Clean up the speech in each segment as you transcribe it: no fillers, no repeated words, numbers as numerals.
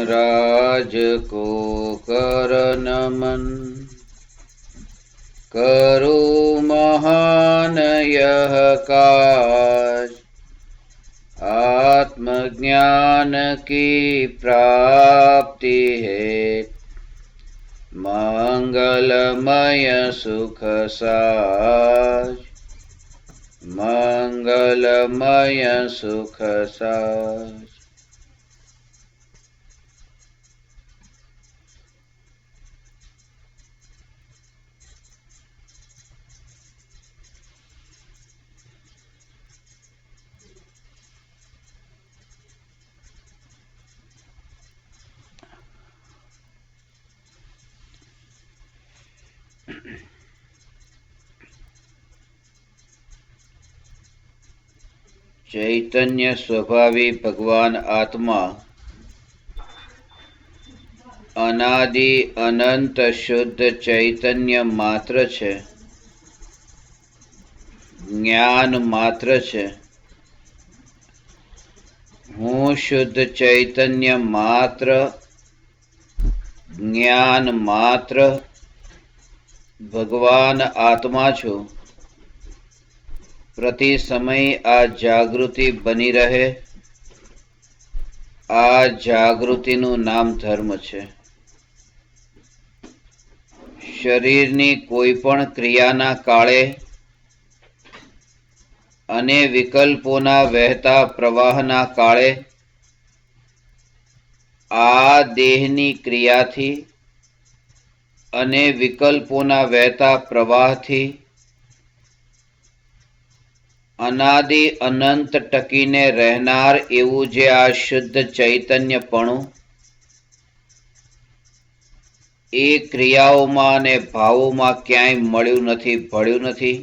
राज को कर नमन। करो महान यह काज, आत्मज्ञान की प्राप्ति है। मंगलमय सुख साज, मंगलमय सुख साज। चैतन्य स्वभावी भगवान आत्मा अनादि अनंत शुद्ध चैतन्य मात्र छे, ज्ञान मात्र छे। हूँ शुद्ध चैतन्य मात्र, ज्ञान मात्र, भगवान आत्मा छू। प्रति समय आ जागृति बनी रहे, आ जागृतिनु नाम धर्म छे। शरीरनी कोईपण क्रियाना काळे अने विकल्पोना वहेता प्रवाहना काळे आ देहनी क्रियाथी अने विकल्पोना वहेता प्रवाहथी अनादि अनंत टकीने रहनार एवं जे आ शुद्ध चैतन्यपणु ए क्रियाओमां ने भावोमां क्यांय मळ्युं नथी, भळ्युं नथी।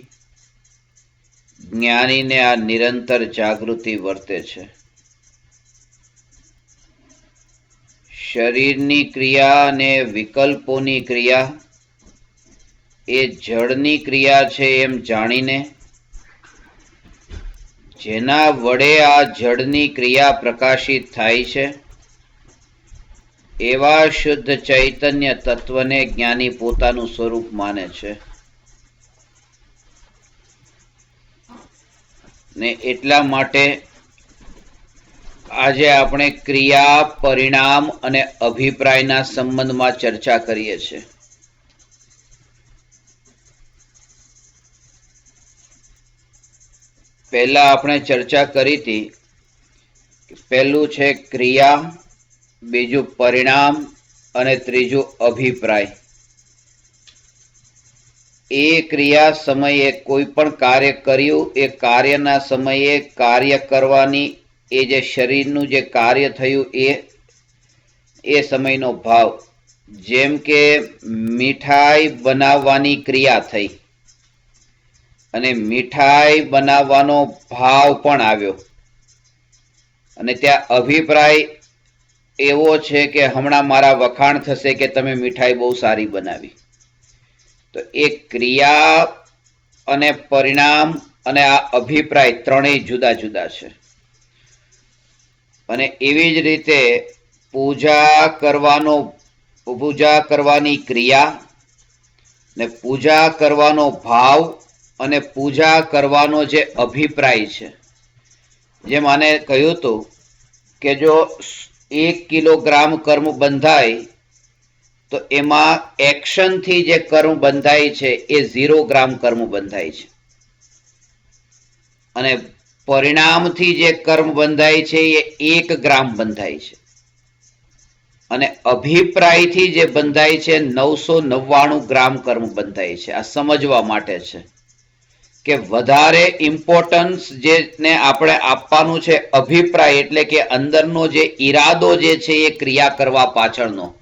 ज्ञानी ने आ निरंतर जागृति वर्ते छे। शरीरनी क्रिया ने विकल्पोनी क्रिया ए जड़नी क्रिया छे एम जाणीने जेना वडे आ जड़नी क्रिया प्रकाशित थाय छे एवा शुद्ध चैतन्य तत्वने ज्ञानी पोतानुं स्वरूप माने छे ने एटला माटे आजे आपणे क्रिया, परिणाम अने अभिप्रायना संबंधमां चर्चा करीए छे। पहला आपणे चर्चा करी थी, पहलू छे क्रिया, बीजू परिणाम अने त्रीजू अभिप्राय। ए क्रिया समये कोईपण कार्य कर्युं ए कार्यना समये कार्य करवानी ए जे शरीरनुं जे कार्य थयुं ए समयनो भाव। जेम के मीठाई बनाववानी क्रिया थई अने मीठाई बनाववानो भाव पण आव्यो अने त्या अभिप्राय एवो छे के हमणां मारा वखाण थशे के तमे मीठाई बहु सारी बनावी। तो एक क्रिया अने परिणाम अने आ अभिप्राय त्रणेय जुदा जुदा छे। अने एवी ज रीते पूजा करवानी क्रिया ने पूजा करवानो भाव अने पूजा करवानो जे अभिप्राय छे। जे माने कह्युं तो के जो 1 किलोग्राम कर्म बंधाय तो एमां एक्शन थी जे कर्म बंधाय छे ए 0 ग्राम कर्म बंधाय छे अने परिणाम थी जे कर्म बंधाय छे ए 1 ग्राम बंधाय छे अने अभिप्राय थी जे बंधाय छे 999 ग्राम कर्म बंधाय छे। आ समजवा माटे छे के वधारे इम्पोर्टन्स जे ने आपणे आपवानुं छे अभिप्राय एटले के अंदरनो जे इरादो जे छे ए क्रिया करवा पाछळनो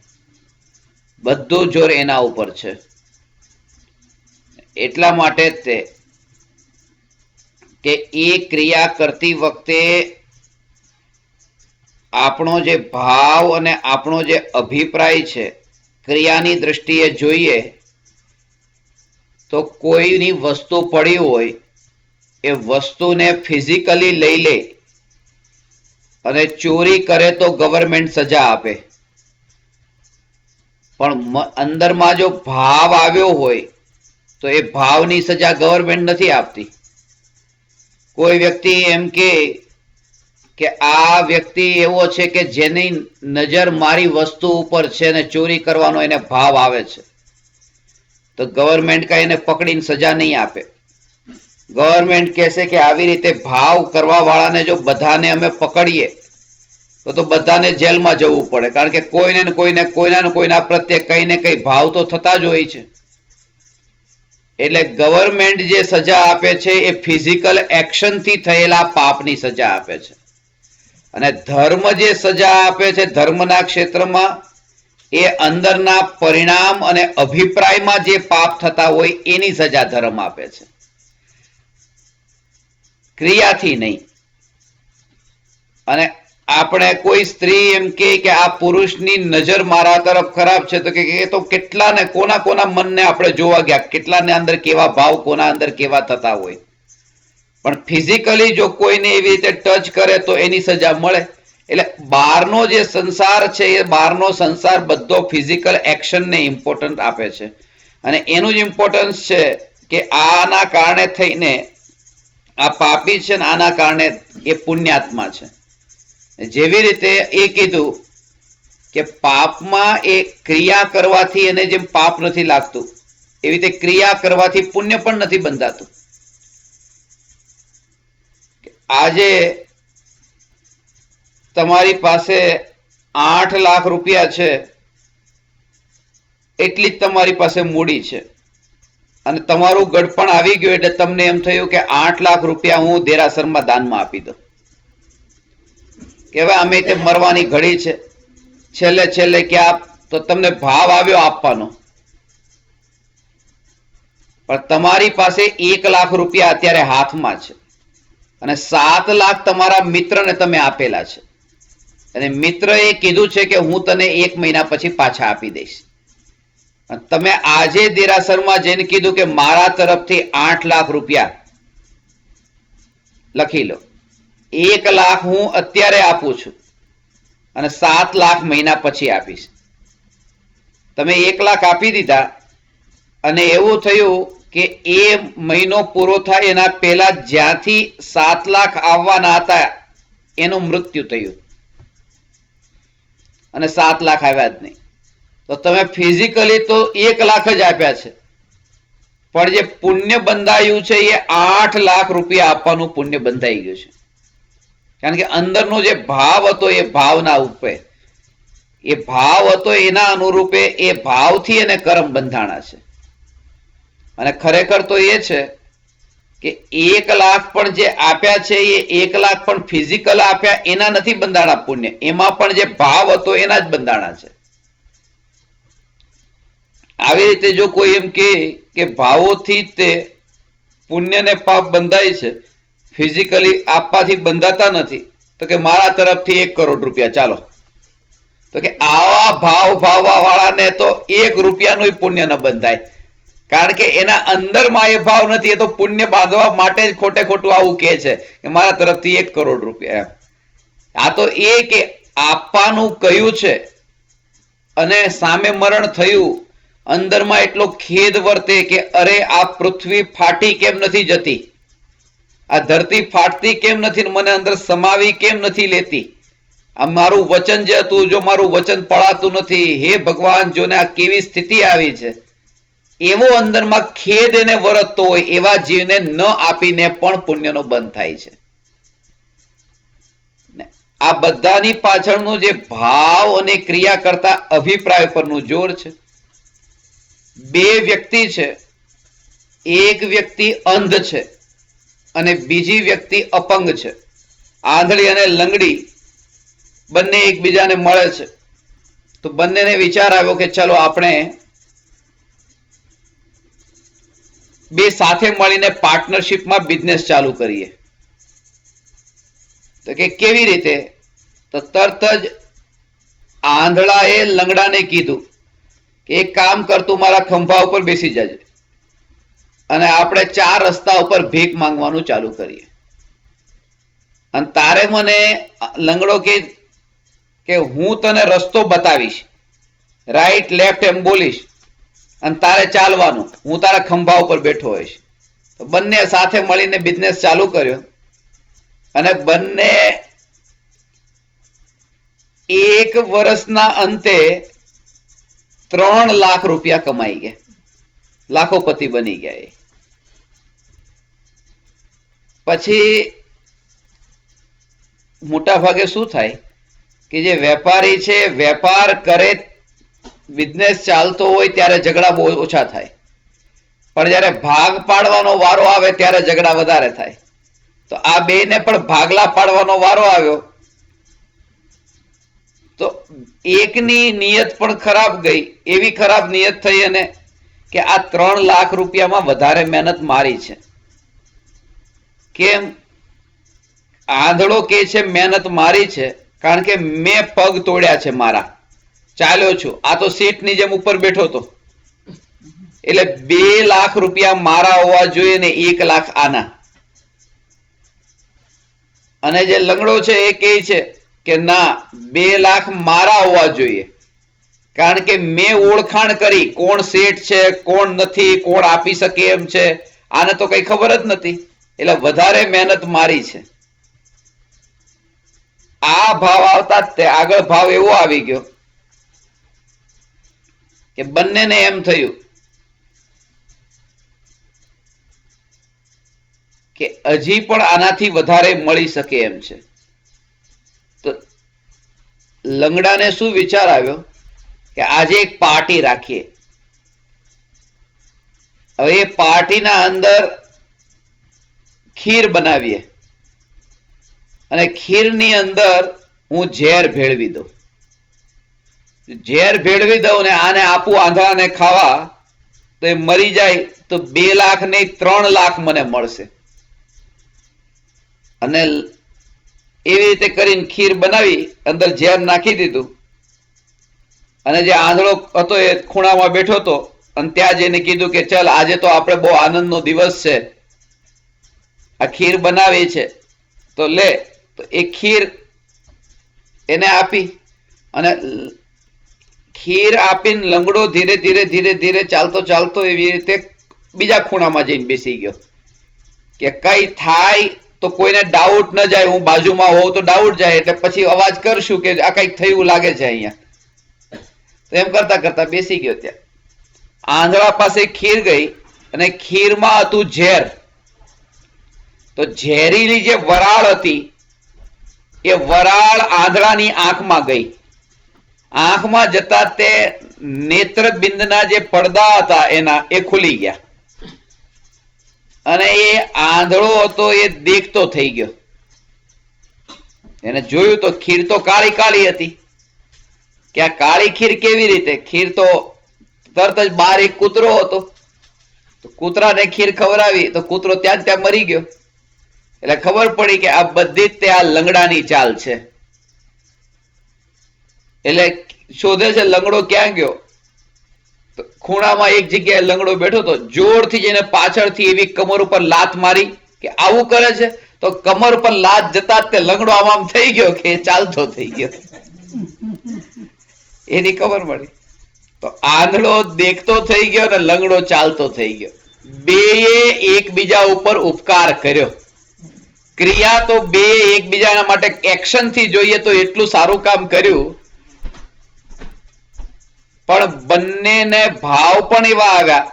बधुं जोर एना उपर छे। एटला माटे ते के ए क्रिया करती वखते આપણો જે ભાવ અને આપણો જે અભિપ્રાય છે ક્રિયાની દ્રષ્ટિએ જોઈએ તો કોઈની વસ્તુ પડી હોય એ વસ્તુને ફિઝિકલી લઈ લે અને ચોરી કરે તો ગવર્મેન્ટ સજા આપે, પણ અંદરમાં જો ભાવ આવ્યો હોય તો એ ભાવની સજા ગવર્મેન્ટ નથી આપતી. કોઈ વ્યક્તિ એમ કે આ વ્યક્તિ એવો છે કે જેની નજર મારી વસ્તુ ઉપર છે ને ચોરી કરવાનો એને ભાવ આવે છે, તો ગવર્મેન્ટ કઈ એને પકડીને સજા નહીં આપે. ગવર્મેન્ટ કહેશે કે આવી રીતે ભાવ કરવા વાળાને જો બધાને અમે પકડીએ તો બધાને જેલમાં જવું પડે, કારણ કે કોઈને ને કોઈના પ્રત્યે કઈ ને કઈ ભાવ તો થતા જ હોય છે. એટલે ગવર્મેન્ટ જે સજા આપે છે એ ફિઝિકલ એક્શનથી થયેલા પાપની સજા આપે છે, અને ધર્મ જે સજા આપે છે ધર્મના ક્ષેત્રમાં એ અંદરના પરિણામ અને અભિપ્રાયમાં જે પાપ થતા હોય એની સજા ધર્મ આપે છે, ક્રિયાથી નહીં. અને આપણે કોઈ સ્ત્રી એમ કે આ પુરુષની નજર મારા તરફ ખરાબ છે, તો કે એ તો કેટલા ને કોના મનને આપણે જોવા ગયા, કેટલાને અંદર કેવા ભાવ, કોના અંદર કેવા થતા હોય. પણ ફિઝિકલી જો કોઈને એવી રીતે ટચ કરે તો એની સજા મળે. એટલે બહારનો જે સંસાર છે એ બહારનો સંસાર બધો ફિઝિકલ એક્શનને ઇમ્પોર્ટન્ટ આપે છે, અને એનું જ ઇમ્પોર્ટન્સ છે કે આના કારણે થઈને આ પાપી છે ને આના કારણે એ પુણ્યાત્મા છે. જેવી રીતે એ કીધું કે પાપમાં એ ક્રિયા કરવાથી એને જેમ પાપ નથી લાગતું, એવી રીતે ક્રિયા કરવાથી પુણ્ય પણ નથી બંધાતું. આજે તમારી પાસે 8 લાખ રૂપિયા છે, એટલી જ તમારી પાસે મૂડી છે, અને તમારું ગડપણ આવી ગયું એટલે તમને એમ થયું કે 8 લાખ રૂપિયા હું દેરાસરમાં દાનમાં આપી દઉં, કે હવે અમે તે મરવાની ઘડી છે, છેલ્લે ક્યાં, તો તમને ભાવ આવ્યો આપવાનો. પણ તમારી પાસે 1 લાખ રૂપિયા અત્યારે હાથમાં છે, અને 7 લાખ તમારા મિત્રને તમે આપેલા છે, અને મિત્રએ કીધું છે કે હું તને 1 મહિના પછી પાછા આપી દઈશ. તમે આજે દેરાસરમાં જઈને કીધું કે મારા તરફથી 8 લાખ રૂપિયા લખી લો, 1 લાખ હું અત્યારે આપું છું અને 7 લાખ મહિના પછી આપીશ. તમે 1 લાખ આપી દીધા, અને એવું થયું કે એ મહિનો પૂરો થાય એના પહેલા જ્યાંથી 7 લાખ આવવાના હતા એનું મૃત્યુ થયું, અને 7 લાખ આવ્યા જ નહીં. તો તમે ફિઝિકલી તો 1 લાખ જ આપ્યા છે, પણ જે પુણ્ય બંધાયું છે એ 8 લાખ રૂપિયા આપવાનું પુણ્ય બંધાઈ ગયું છે. કારણ કે અંદરનો જે ભાવ હતો એ ભાવના રૂપે, એ ભાવ હતો એના અનુરૂપે એ ભાવથી એને કર્મ બંધાણા છે. અને ખરેખર તો એ છે કે 1 લાખ પણ જે આપ્યા છે એ 1 લાખ પણ ફિઝિકલ આપ્યા એના નથી બંધાણા પુણ્ય, એમાં પણ જે ભાવ હતો એના જ બંધાણા છે. આવી રીતે જો કોઈ એમ કે ભાવોથી તે પુણ્ય ને પાપ બંધાય છે, ફિઝિકલી આપવાથી બંધાતા નથી, તો કે મારા તરફથી 1 કરોડ રૂપિયા ચાલો, તો કે આવા ભાવ વાળાને તો 1 રૂપિયાનું પુણ્ય ન બંધાય, કારણ કે એના અંદરમાં એ ભાવ નથી. એ તો પુણ્ય બાંધવા માટે જ ખોટું આવું કે છે કે મારા તરફથી 1 કરોડ રૂપિયા. આ તો એ કે આપવાનું કયું છે અને સામે મરણ થયું, અંદરમાં એટલો ખેદ વર્તે કે અરે આ પૃથ્વી ફાટી કેમ નથી જતી, આ ધરતી ફાટતી કેમ નથી, મને અંદર સમાવી કેમ નથી લેતી, આ મારું વચન જે હતું, જો મારું વચન પળાતું નથી, હે ભગવાન જોને આ કેવી સ્થિતિ આવી છે, એવો અંદરમાં ખેદ એને વર્તતો હોય એવા જીવને ન આપીને પણ પુણ્યનો બંધ થાય છે. આ બધાની પાછળનું જે ભાવ અને ક્રિયા કરતા અભિપ્રાય પરનું જોર છે. 2 વ્યક્તિ છે, એક વ્યક્તિ અંધ છે અને બીજી વ્યક્તિ અપંગ છે, આંધળી અને લંગડી બંને એકબીજાને મળે છે. તો બંનેને વિચાર આવ્યો કે ચલો આપણે 2 સાથે મળીને પાર્ટનરશિપમાં બિઝનેસ ચાલુ કરીએ. તો કે કેવી રીતે, તો તરત જ આંધળાએ લંગડાને કીધું કે એક કામ કર, તું મારા ખંભા ઉપર બેસી જજે અને આપણે 4 રસ્તા ઉપર ભીખ માંગવાનું ચાલુ કરીએ, અને તારે મને લંગડો કે હું તને રસ્તો બતાવીશ, રાઈટ લેફ્ટ એમ બોલીશ, અને તારે ચાલવાનું, હું તારા ખંભા ઉપર બેઠો હોઈશ. તો બંને સાથે મળીને બિઝનેસ ચાલુ કર્યો અને બંને 1 વર્ષના અંતે 3 લાખ રૂપિયા કમાઈ ગયા, લાખોપતિ બની ગયા. પછી મોટા ભાગે શું થાય કે જે વેપારી છે વેપાર કરે, બિઝનેસ ચાલતો હોય ત્યારે ઝઘડા બહુ ઓછા થાય, પણ જયારે ભાગ પાડવાનો વારો આવે ત્યારે ઝઘડા વધારે થાય. તો આ બેને પણ ભાગલા પાડવાનો વારો આવ્યો તો એકની નિયત પણ ખરાબ ગઈ. એવી ખરાબ નિયત થઈ અને કે આ 3 લાખ રૂપિયામાં વધારે મહેનત મારી છે. કેમ? આંધળો કે છે મહેનત મારી છે કારણ કે મેં પગ તોડ્યા છે, મારા ચાલ્યો છું. આ તો સીટની જેમ ઉપર બેઠો હતો, એટલે 2 લાખ રૂપિયા મારા હોવા જોઈએ ને 1 લાખ આના. અને જે લંગડો છે એ કહે છે કે ના, 2 લાખ મારા હોવા જોઈએ કારણ કે મેં ઓળખાણ કરી કોણ શેઠ છે, કોણ નથી, કોણ આપી શકે એમ છે. આને તો કઈ ખબર જ નથી, એટલે વધારે મહેનત મારી છે. આ ભાવ આવતા તે આગળ ભાવ એવો આવી ગયો કે બંનેને એમ થયું કે હજી પણ આનાથી વધારે મળી શકે એમ છે. તો લંગડાને શું વિચાર આવ્યો કે આજે એક પાર્ટી રાખીએ. હવે એ પાર્ટીના અંદર ખીર બનાવીએ અને ખીરની અંદર હું ઝેર ભેળવી દઉં. ઝેર ભેળવી દઉં ને આને આપું આંધળાને ખાવા, તો એ મરી જાય તો 2 લાખ નહીં 3 લાખ મને મળશે. અને એવી રીતે કરીને ખીર બનાવી, અંદર ઝેર નાખી દીધું. અને જે આંધળો હતો એ ખૂણામાં બેઠો હતો અને ત્યાં જઈને કીધું કે ચલ આજે તો આપણે બહુ આનંદનો દિવસ છે, આ ખીર બનાવી છે તો લે. તો એ ખીર એને આપી અને ખીર આપીને લંગડો ધીરે ધીરે ધીરે ધીરે ચાલતો ચાલતો એવી રીતે બીજા ખૂણામાં જઈને બેસી ગયો કે કઈ થાય તો કોઈને ડાઉટ ન જાય, હું બાજુમાં હોઉં તો ડાઉટ જાય, એટલે પછી અવાજ કરશું કે આ કઈક થયું લાગે છે અહીંયા. તો એમ કરતા કરતા બેસી ગયો. ત્યાં આંધળા પાસે ખીર ગઈ અને ખીરમાં હતું ઝેર. તો ઝેરીલી જે વરાળ હતી એ વરાળ આંધળાની આંખમાં ગઈ. આંખમાં જતા તે નેત્રબિંદના જે પડદા હતા એના એ ખુલી ગયા અને એ આંધળો હતો એ દેખતો થઈ ગયો. એને જોયું તો ખીર તો કાળી કાળી હતી કે આ કાળી ખીર કેવી રીતે? ખીર તો તરત જ બહાર એક કૂતરો હતો, તો કૂતરાને ખીર ખવડાવી તો કૂતરો ત્યાં જ ત્યાં મરી ગયો. એટલે ખબર પડી કે આ બધી જ તે આ લંગડાની ચાલ છે. એટલે શોધે છે લંગડો ક્યાં ગયો. તો ખૂણામાં એક જગ્યાએ લંગડો બેઠો હતો, જોરથી જઈને પાછળથી એવી કમર ઉપર લાત મારી કે આવું કરે છે. તો કમર પર લાત જતા જ તે લંગડો આમ થઈ ગયો કે ચાલતો થઈ ગયો. એની ખબર પડી. તો આંધળો દેખતો થઈ ગયો અને લંગડો ચાલતો થઈ ગયો. બેએ એકબીજા ઉપર ઉપકાર કર્યો. ક્રિયા તો બે એકબીજાના માટે એક્શન થી જોઈએ તો એટલું સારું કામ કર્યું, પણ બંનેને ભાવ પણ એવા આવ્યા.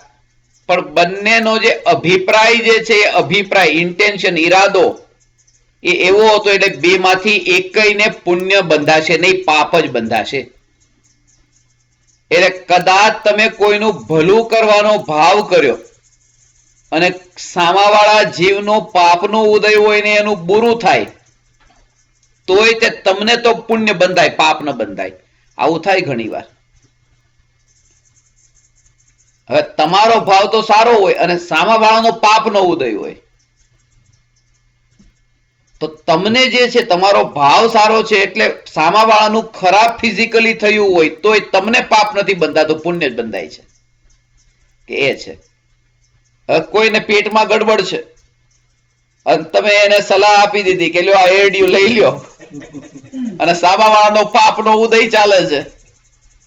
પણ બંનેનો જે અભિપ્રાય જે છે એ અભિપ્રાય, ઇન્ટેન્શન, ઈરાદો એ એવો હતો એટલે બે માંથી એકને પુણ્ય બંધાશે નહીં, પાપ જ બંધાશે. એટલે કદાચ તમે કોઈનું ભલું કરવાનો ભાવ કર્યો અને સામાવાળા જીવનો પાપનો ઉદય હોય ને એનું બુરું થાય તોય તે તમને તો પુણ્ય બંધાય, પાપ ન બંધાય. આવું થાય ઘણી વાર. હવે તમારો ભાવ તો સારો હોય અને સામાવાળાનો પાપનો ઉદય હોય તો તમને જે છે તમારો ભાવ સારો છે એટલે સામાવાળાનું ખરાબ ફિઝિકલી થયું હોય તોય તમને પાપ નથી બંધાતું, પુણ્ય જ બંધાય છે. કે એ છે કોઈને પેટમાં ગડબડ છે અને તમે એને સલાહ આપી દીધી કે લ્યો આ એરડિયું લઈ લ્યો, અને સામાવાળાનો પાપનો ઉદય ચાલે છે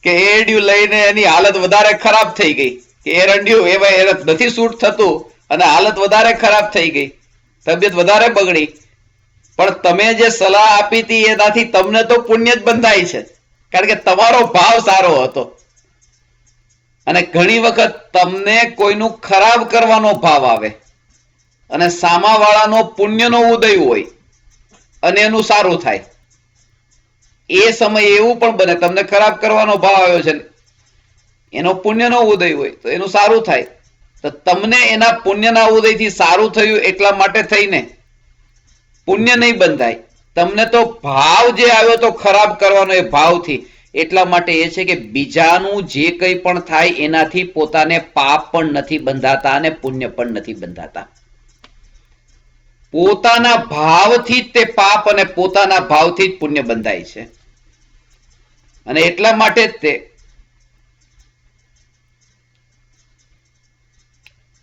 કે એરડિયું લઈને એની હાલત વધારે ખરાબ થઈ ગઈ, કે એરંડિયું એમાં એને નથી સૂટ થતું અને હાલત વધારે ખરાબ થઈ ગઈ, તબિયત વધારે બગડી. પણ તમે જે સલાહ આપી હતી એનાથી તમને તો પુણ્ય જ બંધાય છે, કારણ કે તમારો ભાવ સારો હતો. અને ઘણી વખત તમને કોઈનું ખરાબ કરવાનો ભાવ આવે અને સામાવાળાનો પુણ્યનો ઉદય હોય અને એનું સારું થાય. એ સમયે એવું પણ બને તમને ખરાબ કરવાનો ભાવ આવ્યો છે, એનો પુણ્યનો ઉદય હોય તો એનું સારું થાય. તો તમને એના પુણ્યના ઉદયથી સારું થયું એટલા માટે થઈને પુણ્ય નહીં બંધાય. તમને તો ભાવ જે આવ્યો તો ખરાબ કરવાનો એ ભાવથી, એટલા માટે એ છે કે બીજાનું જે કંઈ પણ થાય એનાથી પોતાને પાપ પણ નથી બંધાતા અને પુણ્ય પણ નથી બંધાતા. પોતાના ભાવથી જ તે પાપ અને પોતાના ભાવથી જ પુણ્ય બંધાય છે. અને એટલા માટે જ તે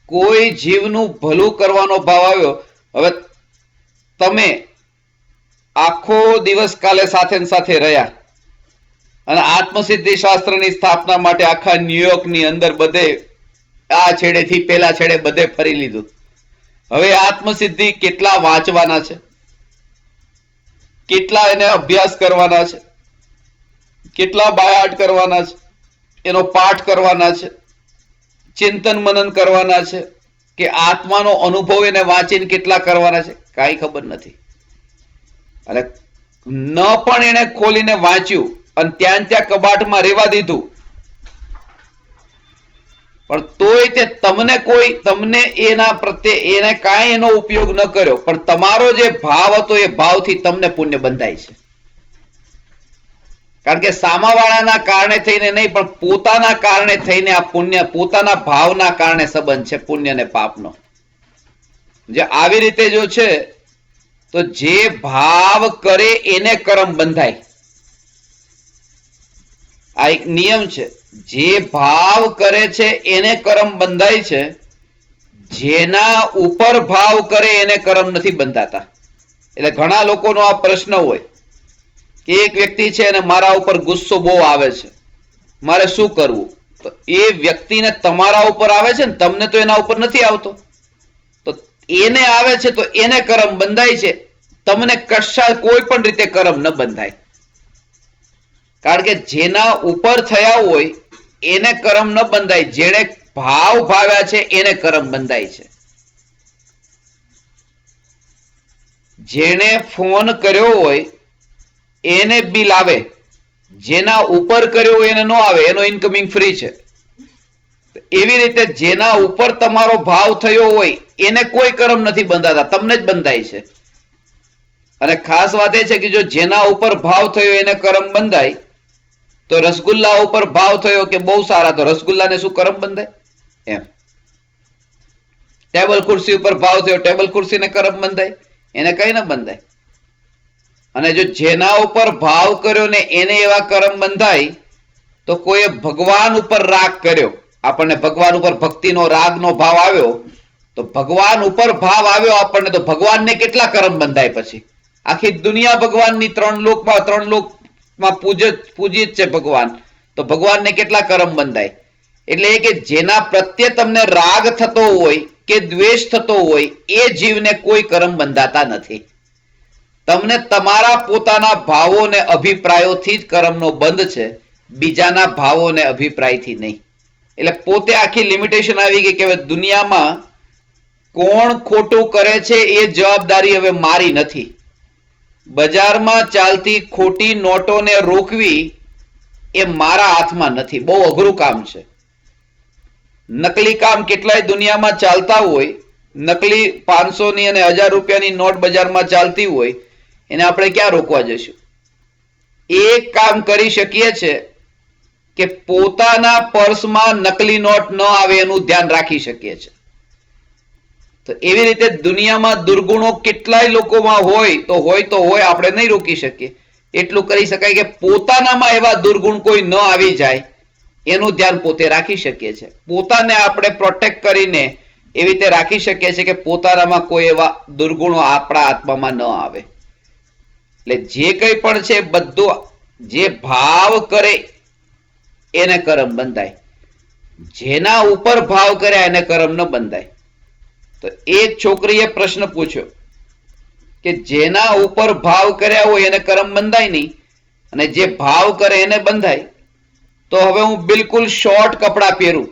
કોઈ જીવનું ભલું કરવાનો ભાવ આવ્યો. હવે તમે આખો દિવસ કાલે સાથે સાથે રહ્યા અને આત્મસિદ્ધિ શાસ્ત્રની સ્થાપના માટે આખા ન્યુયોર્કની અંદર બધે આ છેડેથી પેલા છેડે બધે ફરી લીધું. હવે આત્મસિદ્ધિ કેટલા વાંચવાના છે, કેટલા એને અભ્યાસ કરવાના છે, કેટલા બાયાટ કરવાના છે, એનો પાઠ કરવાના છે, ચિંતન મનન કરવાના છે, કે આત્માનો અનુભવ એને વાંચીને કેટલા કરવાના છે, કાંઈ ખબર નથી. અને ન પણ એને ખોલીને વાંચ્યું અને ત્યાં કબાટમાં રેવા દીધું, પણ તોય તે તમને એના પ્રત્યે એને કાંઈ એનો ઉપયોગ ન કર્યો, પણ તમારો જે ભાવ હતો એ ભાવથી તમને પુણ્ય બંધાય છે. કારણ કે સામાવાળાના કારણે થઈને નહીં, પણ પોતાના કારણે થઈને આ પુણ્ય, પોતાના ભાવના કારણે સંબંધ છે પુણ્ય અને પાપનો. જે આવી રીતે જો છે તો જે ભાવ કરે એને કર્મ બંધાય. આ એક નિયમ છે. જે ભાવ કરે છે એને કર્મ બંધાય છે, જેના ઉપર ભાવ કરે એને કર્મ નથી બંધાતા. એટલે ઘણા લોકોનો આ પ્રશ્ન હોય કે એક વ્યક્તિ છે અને મારા ઉપર ગુસ્સો બહુ આવે છે, મારે શું કરવું? તો એ વ્યક્તિને તમારા ઉપર આવે છે ને તમને તો એના ઉપર નથી આવતો, તો એને આવે છે તો એને કર્મ બંધાય છે, તમને કશા કોઈ પણ રીતે કર્મ ન બંધાય. કારણ કે જેના ઉપર થયા હોય એને કર્મ ન બંધાય, જેને ભાવ ભાવ્યા છે એને કર્મ બંધાય છે. જેને ફોન કર્યો હોય એને બિલ આવે, જેના ઉપર કર્યો હોય એને ન આવે, એનો ઇન્કમિંગ ફ્રી છે. એવી રીતે જેના ઉપર તમારો ભાવ થયો હોય એને કોઈ કર્મ નથી બંધાતા, તમને જ બંધાય છે. અને ખાસ વાત એ છે કે જો જેના ઉપર ભાવ થયો એને કર્મ બંધાય, તો રસગુલ્લા ઉપર ભાવ થયો કે બહુ સારા, તો રસગુલ્લાને શું કર્મ બંધાય? એમ. ટેબલ ખુરશી ઉપર ભાવ થયો, ટેબલ ખુરશીને કર્મ બંધાય? એને કઈ ન બંધાય. અને જો જેના ઉપર ભાવ કર્યો ને એને એવા કર્મ બંધાય, તો કોઈએ ભગવાન ઉપર રાગ કર્યો, આપણને ભગવાન ઉપર ભક્તિનો રાગનો ભાવ આવ્યો, તો ભગવાન ઉપર ભાવ આવ્યો આપણને, તો ભગવાનને કેટલા કર્મ બંધાય? પછી આખી દુનિયા ભગવાનની, ત્રણ લોકમાં પૂજિત છે ભગવાન, તો ભગવાનને કેટલા કર્મ બંધાય? એટલે કે જેના પ્રત્યે તમને રાગ થતો હોય કે દ્વેષ થતો હોય એ જીવને કોઈ કર્મ બંધાતા નથી. તમને તમારા પોતાના ભાવો ને અભિપ્રાયોથી જ કર્મનો બંધ છે, બીજાના ભાવો ને અભિપ્રાયથી નહીં. એટલે પોતે આખી લિમિટેશન આવી ગઈ કે હવે દુનિયામાં કોણ ખોટું કરે છે એ જવાબદારી હવે મારી નથી. બજારમાં ચાલતી ખોટી નોટોને રોકવી એ મારા હાથમાં નથી. બહુ અઘરું કામ છે. નકલી કામ કેટલાય દુનિયામાં ચાલતા હોય, નકલી 500ની અને 1000 રૂપિયાની નોટ બજારમાં ચાલતી હોય, એને આપણે ક્યાં રોકવા જઈશું? એક કામ કરી શકીએ છે કે પોતાના પર્સમાં નકલી નોટ ન આવે એનું ધ્યાન રાખી શકીએ છે. તો એવી રીતે દુનિયામાં દુર્ગુણો કેટલાય લોકોમાં હોય તો હોય, આપણે નહીં રોકી શકીએ. એટલું કરી શકાય કે પોતાનામાં એવા દુર્ગુણ કોઈ ન આવી જાય એનું ધ્યાન પોતે રાખી શકીએ છીએ. પોતાને આપણે પ્રોટેક્ટ કરીને એવી રીતે રાખી શકીએ છીએ કે પોતાનામાં કોઈ એવા દુર્ગુણો આપણા આત્મામાં ન આવે. એટલે જે કંઈ પણ છે બધું જે ભાવ કરે એને કર્મ બંધાય, જેના ઉપર ભાવ કર્યા એને કર્મ ન બંધાય. તો એક છોકરીએ પ્રશ્ન પૂછ્યો કે જેના ઉપર ભાવ કર્યા હોય એને કર્મ બંધાય નહીં અને જે ભાવ કરે એને બંધાય. તો હવે હું બિલકુલ શોર્ટ કપડાં પહેરું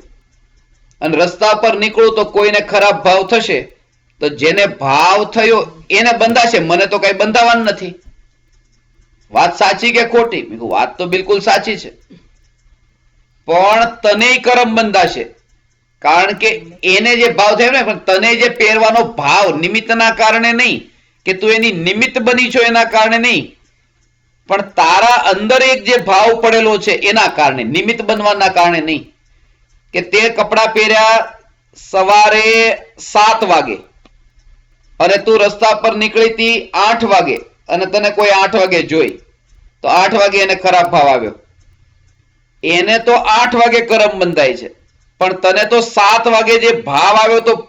અને રસ્તા પર નીકળું તો કોઈને ખરાબ ભાવ થશે તો જેને ભાવ થયો એને બંધાશે, મને તો કઈ બંધાવાનું નથી. વાત સાચી કે ખોટી? મેં કહ્યું વાત તો બિલકુલ સાચી છે, પણ તને કર્મ બંધાશે કારણ કે એને જે ભાવ થયો ને, પણ તને જે પહેરવાનો ભાવ નિમિત્તના કારણે નહીં કે તું એની નિમિત્ત બની છો એના કારણે નહીં, પણ તારા અંદર એક જે ભાવ પડેલો છે એના કારણે, નિમિત્ત બનવાના કારણે નહીં. કે તે કપડા પહેર્યા સવારે 7 વાગે અને તું રસ્તા પર નીકળી હતી 8 વાગે અને તને કોઈ 8 વાગે જોઈ તો 8 વાગે એને ખરાબ ભાવ આવ્યો, એને તો 8 વાગે કર્મ બંધાય છે, પણ તને તો 7 વાગે જે ભાવ આવ્યો તો,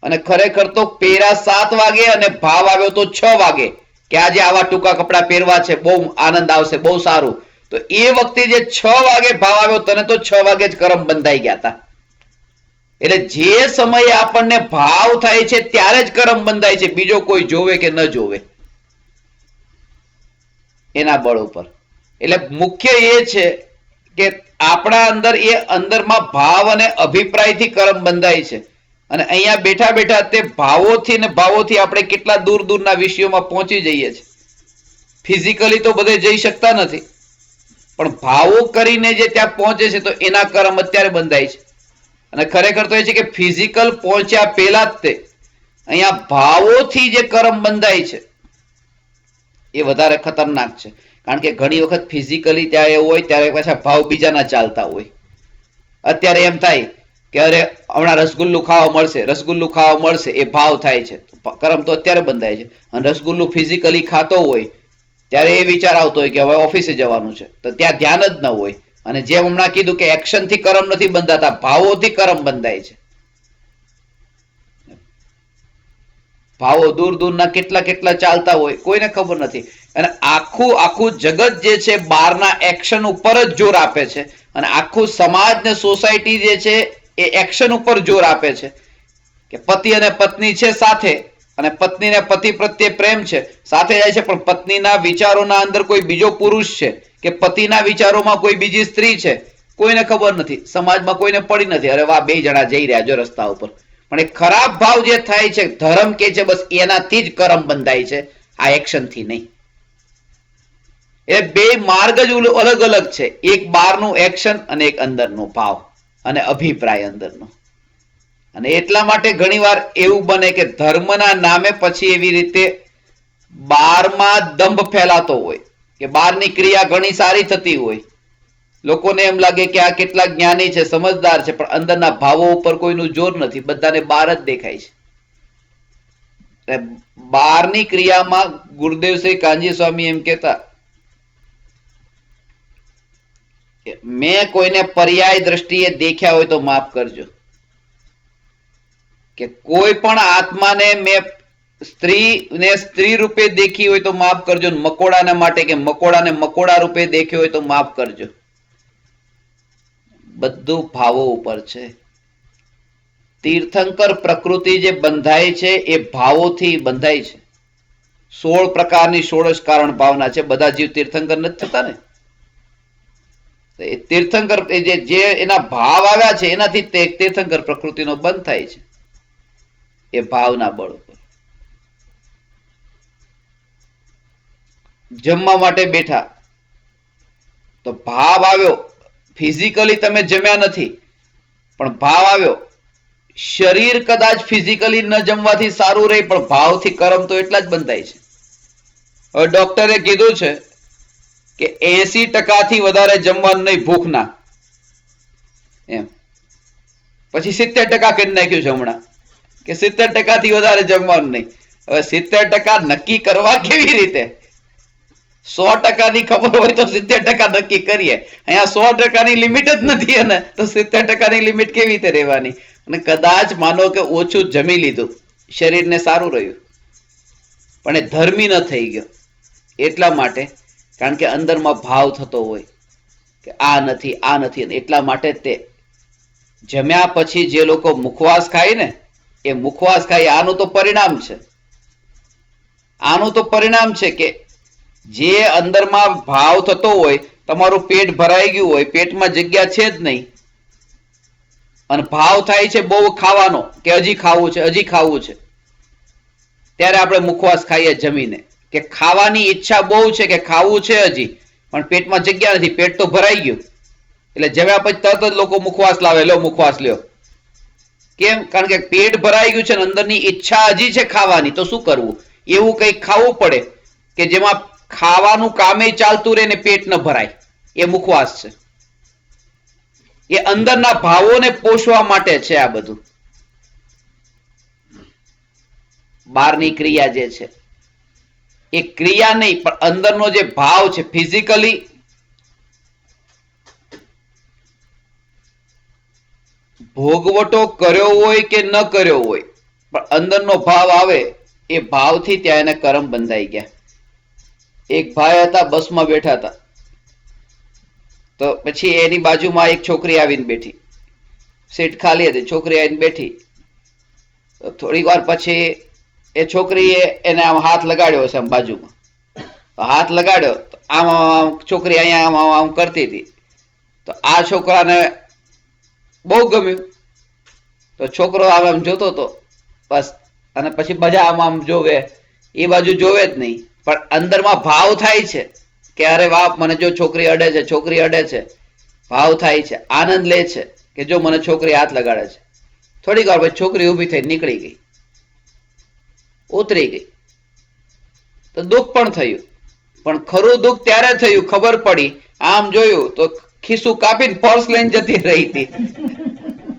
અને ખરેખર તો પહેર્યા 7 વાગે અને ભાવ આવ્યો તો 6 વાગે કે આજે આવા ટૂંકા કપડા પહેરવા છે, બહુ આનંદ આવશે, બહુ સારું. તો એ વખતે જે 6 વાગે ભાવ આવ્યો તને તો 6 વાગે જ કર્મ બંધાઈ ગયા હતા. એટલે જે સમયે આપણને ભાવ થાય છે ત્યારે જ કર્મ બંધાય છે, બીજો કોઈ જોવે કે ન જોવે એના બળ ઉપર. એટલે મુખ્ય એ છે કે આપણા અંદર એ અંદરમાં ભાવ અને અભિપ્રાયથી કર્મ બંધાય છે. અને અહીંયા બેઠા બેઠા તે ભાવોથી ને ભાવોથી આપણે કેટલા દૂર દૂરના વિષયોમાં પહોંચી જઈએ છીએ. ફિઝિકલી તો બધે જઈ શકતા નથી, પણ ભાવો કરીને જે ત્યાં પહોંચે છે તો એના કર્મ અત્યારે બંધાય છે. અને ખરેખર તો એ છે કે ફિઝિકલ પહોંચ્યા પહેલા જ તે અહીંયા ભાવોથી જે કર્મ બંધાય છે એ વધારે ખતરનાક છે. કારણ કે ઘણી વખત ફિઝિકલી ત્યાં એવું હોય ત્યારે પાછા ભાવ બીજાના ચાલતા હોય. અત્યારે એમ થાય કે અરે હમણાં રસગુલ્લું ખાવા મળશે, રસગુલ્લું ખાવા મળશે, એ ભાવ થાય છે, કર્મ તો અત્યારે બંધાય છે. અને રસગુલ્લું ફિઝિકલી ખાતો હોય ત્યારે એ વિચાર આવતો હોય કે હવે ઓફિસે જવાનું છે, તો ત્યાં ધ્યાન જ ન હોય. અને જેમ હમણાં કીધું કે એક્શનથી કર્મ નથી બંધાતા, ભાવોથી કર્મ બંધાય છે. ભાવો દૂર દૂરના કેટલા કેટલા ચાલતા હોય કોઈને ખબર નથી. અને આખું જગત જે છે બહારના એક્શન ઉપર જ જોર આપે છે, અને આખું સમાજ ને સોસાયટી જે છે એ એક્શન ઉપર જોર આપે છે. કે પતિ અને પત્ની છે સાથે, અને પત્નીને પતિ પ્રત્યે પ્રેમ છે, સાથે જાય છે, પણ પત્નીના વિચારોના અંદર કોઈ બીજો પુરુષ છે કે પતિના વિચારોમાં કોઈ બીજી સ્ત્રી છે, કોઈને ખબર નથી, સમાજમાં કોઈને પડી નથી. અરે વાહ, 2 જણા જઈ રહ્યા જો રસ્તા ઉપર. પણ એ ખરાબ ભાવ જે થાય છે, ધર્મ કે છે, બસ એનાથી જ કર્મ બંધાય છે, આ એક્શનથી નહીં. એ 2 માર્ગ જ અલગ અલગ છે, એક બહારનું એક્શન અને એક અંદરનો ભાવ અને અભિપ્રાય અંદરનો. અને એટલા માટે ઘણીવાર એવું બને કે ધર્મના નામે પછી એવી રીતે બહારમાં દંભ ફેલાતો હોય કે બહારની ક્રિયા ઘણી સારી થતી હોય, લોકોને એમ લાગે કે આ કેટલા જ્ઞાની છે, સમજદાર છે, પણ અંદરના ભાવો ઉપર કોઈનું જોર નથી, બધાને બહાર જ દેખાય છે. બહારની ક્રિયામાં ગુરુદેવ શ્રી કાનજી સ્વામી એમ કહેતા, મેં કોઈને પર્યાય દ્રષ્ટિએ દેખ્યા હોય તો માફ કરજો. કે કોઈ પણ આત્માને મેં સ્ત્રી રૂપે દેખી હોય તો માફ કરજો, મકોડાને માટે કે મકોડાને મકોડા રૂપે દેખ્યો હોય તો માફ કરજો. બધું ભાવો ઉપર છે. તીર્થંકર પ્રકૃતિ જે બંધાય છે એ ભાવોથી બંધાય છે. 16 પ્રકારની 16 કારણ ભાવના છે. બધા જીવ તીર્થંકર નથી થતા ને. એ તીર્થંકર જે એના ભાવ આવ્યા છે એનાથી તીર્થંકર પ્રકૃતિનો બંધ થાય છે, એ ભાવના બળ ઉપર. જમવા માટે બેઠા તો ભાવ આવ્યો, ફિઝિકલી તમે જમ્યા નથી પણ ભાવ આવ્યો. શરીર કદાચ ફિઝિકલી ન જમવાથી સારું રહે, પણ ભાવથી કર્મ તો એટલા જ બંધાય છે. હવે ડોક્ટરે કીધું છે કે 80% વધારે જમવાનું નહીં, ભૂખના. એમ પછી 70% કરી નાખ્યું છે હમણાં કે 70% વધારે જમવાનું નહીં. હવે 70% નક્કી કરવા કેવી રીતે? 100% ની ખબર હોય તો 70% નક્કી કરીએ. અહીંયા 100% ની લિમિટ જ નથી, અને તો 70% ની લિમિટ કેવી રીતે રહેવાની? અને કદાચ માનો કે ઓછું જમી લીધું, શરીરને સારું રહ્યું, પણ એ ધર્મી ન થઈ ગયો. એટલા માટે કારણ કે અંદરમાં ભાવ થતો હોય કે આ નથી, આ નથી, એટલા માટે તે જમ્યા પછી જે લોકો મુખવાસ ખાય ને, એ મુખવાસ ખાય આનું તો પરિણામ છે. આનું તો પરિણામ છે કે જે અંદરમાં ભાવ થતો હોય, તમારું પેટ ભરાઈ ગયું હોય, પેટમાં જગ્યા છે જ નહીં, અને ભાવ થાય છે બહુ ખાવાનો કે હજી ખાવું છે, હજી ખાવું છે, ત્યારે આપણે મુખવાસ ખાઈએ જમીને કે ખાવાની ઈચ્છા બહુ છે કે ખાવું છે હજી, પણ પેટમાં જગ્યા નથી, પેટ તો ભરાઈ ગયું. એટલે જમ્યા પછી તરત જ લોકો મુખવાસ લાવે, લો મુખવાસ લ્યો. કેમ? કારણ કે પેટ ભરાઈ ગયું છે ને અંદરની ઈચ્છા હજી છે ખાવાની, તો શું કરવું? એવું કંઈક ખાવું પડે કે જેમાં ખાવાનું કામે ચાલતું રહે ને પેટ ન ભરાય. એ મુખવાસ છે. એ અંદરના ભાવોને પોષવા માટે છે. આ બધું બહારની ક્રિયા જે છે એ ક્રિયા નહીં, પણ અંદરનો જે ભાવ છે, ફિઝિકલી ભોગવટો કર્યો હોય કે ન કર્યો હોય, પણ અંદરનો ભાવ આવે, એ ભાવથી ત્યાં એને કરમ બંધાઈ ગયા. એક ભાઈ હતા, બસમાં બેઠા હતા, તો પછી એની બાજુમાં એક છોકરી આવીને બેઠી, સીટ ખાલી હતી, છોકરી આવીને બેઠી. થોડી વાર પછી એ છોકરીએ એને આમ હાથ લગાડ્યો છે, આમ બાજુમાં હાથ લગાડ્યો, આમ છોકરી અહીંયા આમ આમ કરતી હતી, તો આ છોકરાને બહુ ગમ્યું. તો છોકરો આમ જોતો હતો બસ, અને પછી બધા આમ જોવે, એ બાજુ જોવે જ નહીં, પણ અંદરમાં ભાવ થાય છે કે અરે વાહ, મને જો છોકરી અડે છે, છોકરી અડે છે, ભાવ થાય છે, આનંદ લે છે કે જો મને છોકરી હાથ લગાડે છે. થોડીક વાર પછી છોકરી ઊભી થઈ નીકળી ગઈ, ઉતરી ગઈ. તો દુઃખ પણ થયું, પણ ખરું દુઃખ ત્યારે થયું, ખબર પડી, આમ જોયું તો ખિસ્સું કાપીને પર્સ લઈને જતી રહી હતી.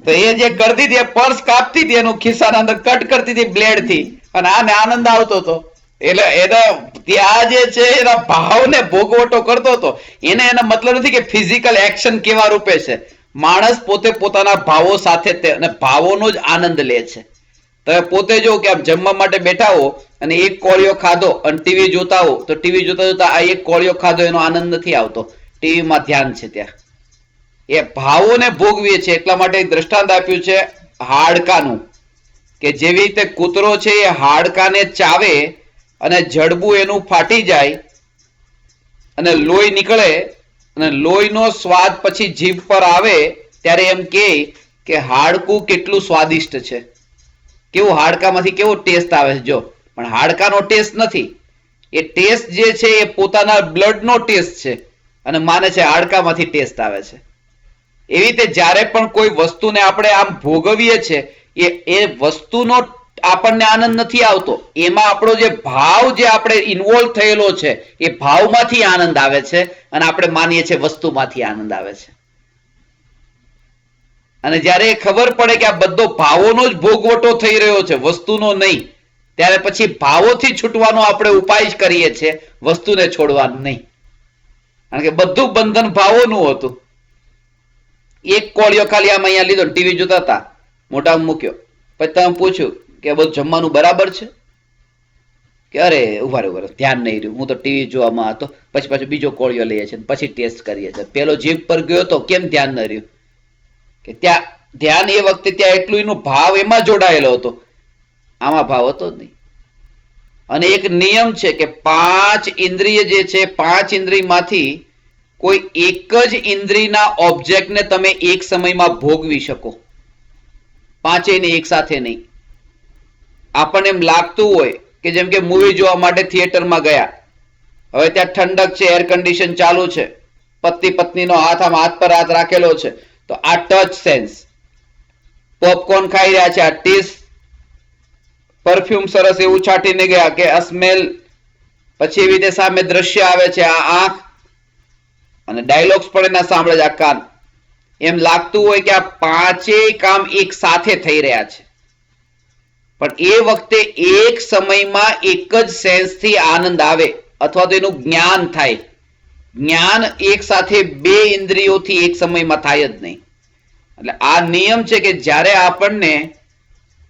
તો એ જે કરતી હતી, એ પર્સ કાપતી હતી, એનું ખિસ્સાના અંદર કટ કરતી હતી બ્લેડ થી, અને આને આનંદ આવતો હતો. એટલે એના ત્યાં જે છે એના ભાવને ભોગવટો કરતો હતો. એના મતલબ નથી કે ફિઝિકલ એક્શન કેવા રૂપે છે. માણસ પોતે પોતાના ભાવો સાથે અને ભાવોનો જ આનંદ લે છે. તમે પોતે જો કે આમ જમવા માટે બેઠા હો અને એક કોળિયો ખાધો અને ટીવી જોતા હો, તો ટીવી જોતા જોતા આ એક કોળિયો ખાધો એનો આનંદ નથી આવતો, ટીવીમાં ધ્યાન છે ત્યાં. એ ભાવોને ભોગવીએ છે. એટલા માટે દ્રષ્ટાંત આપ્યું છે હાડકાનું, કે જેવી રીતે કૂતરો છે એ હાડકાને ચાવે અને જડબું એનું ફાટી જાય અને લોહી નીકળે, અને લોહીનો સ્વાદ પછી જીભ પર આવે ત્યારે એમ કે હાડકું કેટલું સ્વાદિષ્ટ છે, કેવું હાડકામાંથી કેવો ટેસ્ટ આવે છે જો. પણ હાડકાનો ટેસ્ટ નથી, એ ટેસ્ટ જે છે એ પોતાના બ્લડનો ટેસ્ટ છે, અને માને છે હાડકામાંથી ટેસ્ટ આવે છે. એવી રીતે જ્યારે પણ કોઈ વસ્તુને આપણે આમ ભોગવીએ છીએ, એ વસ્તુનો આપણને આનંદ નથી આવતો, એમાં આપણો જે ભાવ જે આપણે ઇન્વોલ્વ થયેલો છે, એ ભાવમાંથી આનંદ આવે છે, અને આપણે માનીએ છીએ વસ્તુમાંથી આનંદ આવે છે. અને જ્યારે ખબર પડે કે આ બધો ભાવોનો જ ભોગવટો થઈ રહ્યો છે, વસ્તુનો નહીં, ત્યારે પછી ભાવોથી છૂટવાનો આપણે ઉપાય જ કરીએ છીએ, વસ્તુને છોડવાનું નહીં. કારણ કે બધું બંધન ભાવોનું હતું. એક કોળિયો ખાલી આમ અહીંયા લીધો, ટીવી જોતા હતા, મોઢામાં મૂક્યો, પછી તમે પૂછ્યું કે બધું જમવાનું બરાબર છે, કે અરે ઉભા રહો, ધ્યાન નહીં રહ્યું, હું તો ટીવી જોવામાં હતો. પછી પાછું બીજો કોળિયો લઈએ છીએ, પછી ટેસ્ટ કરીએ છીએ. પેલો જીભ પર ગયો તો કેમ ધ્યાન ન રહ્યું? કે ત્યાં ધ્યાન એ વખતે ત્યાં એટલું એનો ભાવ એમાં જોડાયેલો હતો, આમાં ભાવ હતો જ નહીં. અને એક નિયમ છે કે 5 ઇન્દ્રિય જે છે, 5 ઇન્દ્રિયમાંથી કોઈ એક જ ઇન્દ્રિયના ઓબ્જેક્ટને તમે એક સમયમાં ભોગવી શકો, પાંચેયને એક સાથે નહીં. આપણને એમ લાગતું હોય કે જેમ કે મૂવી જોવા માટે થિયેટરમાં ગયા, હવે ત્યાં ઠંડક છે, એર કન્ડિશન ચાલુ છે, પતિ પત્નીનો હાથ આમ હાથ પર હાથ રાખેલો છે, તો આ ટચ સેન્સ, પોપકોર્ન ખાઈ રહ્યા છે, આ ટેસ્ટ, પરફ્યુમ સરસ એવું છાંટીને ગયા કે આ સ્મેલ, પછી એવી રીતે સામે દ્રશ્ય આવે છે, આ આંખ, અને ડાયલોગ્સ પણ એના સાંભળે છે, આ કાન. એમ લાગતું હોય કે આ પાંચેય કામ એક સાથે થઈ રહ્યા છે, પણ એ વખતે એક સમયમાં એક જ સેન્સથી આનંદ આવે, અથવા તો એનું જ્ઞાન થાય. જ્ઞાન એક સાથે 2 ઇન્દ્રિયોથી એક સમયમાં થાય જ નહીં. એટલે આ નિયમ છે કે જ્યારે આપણને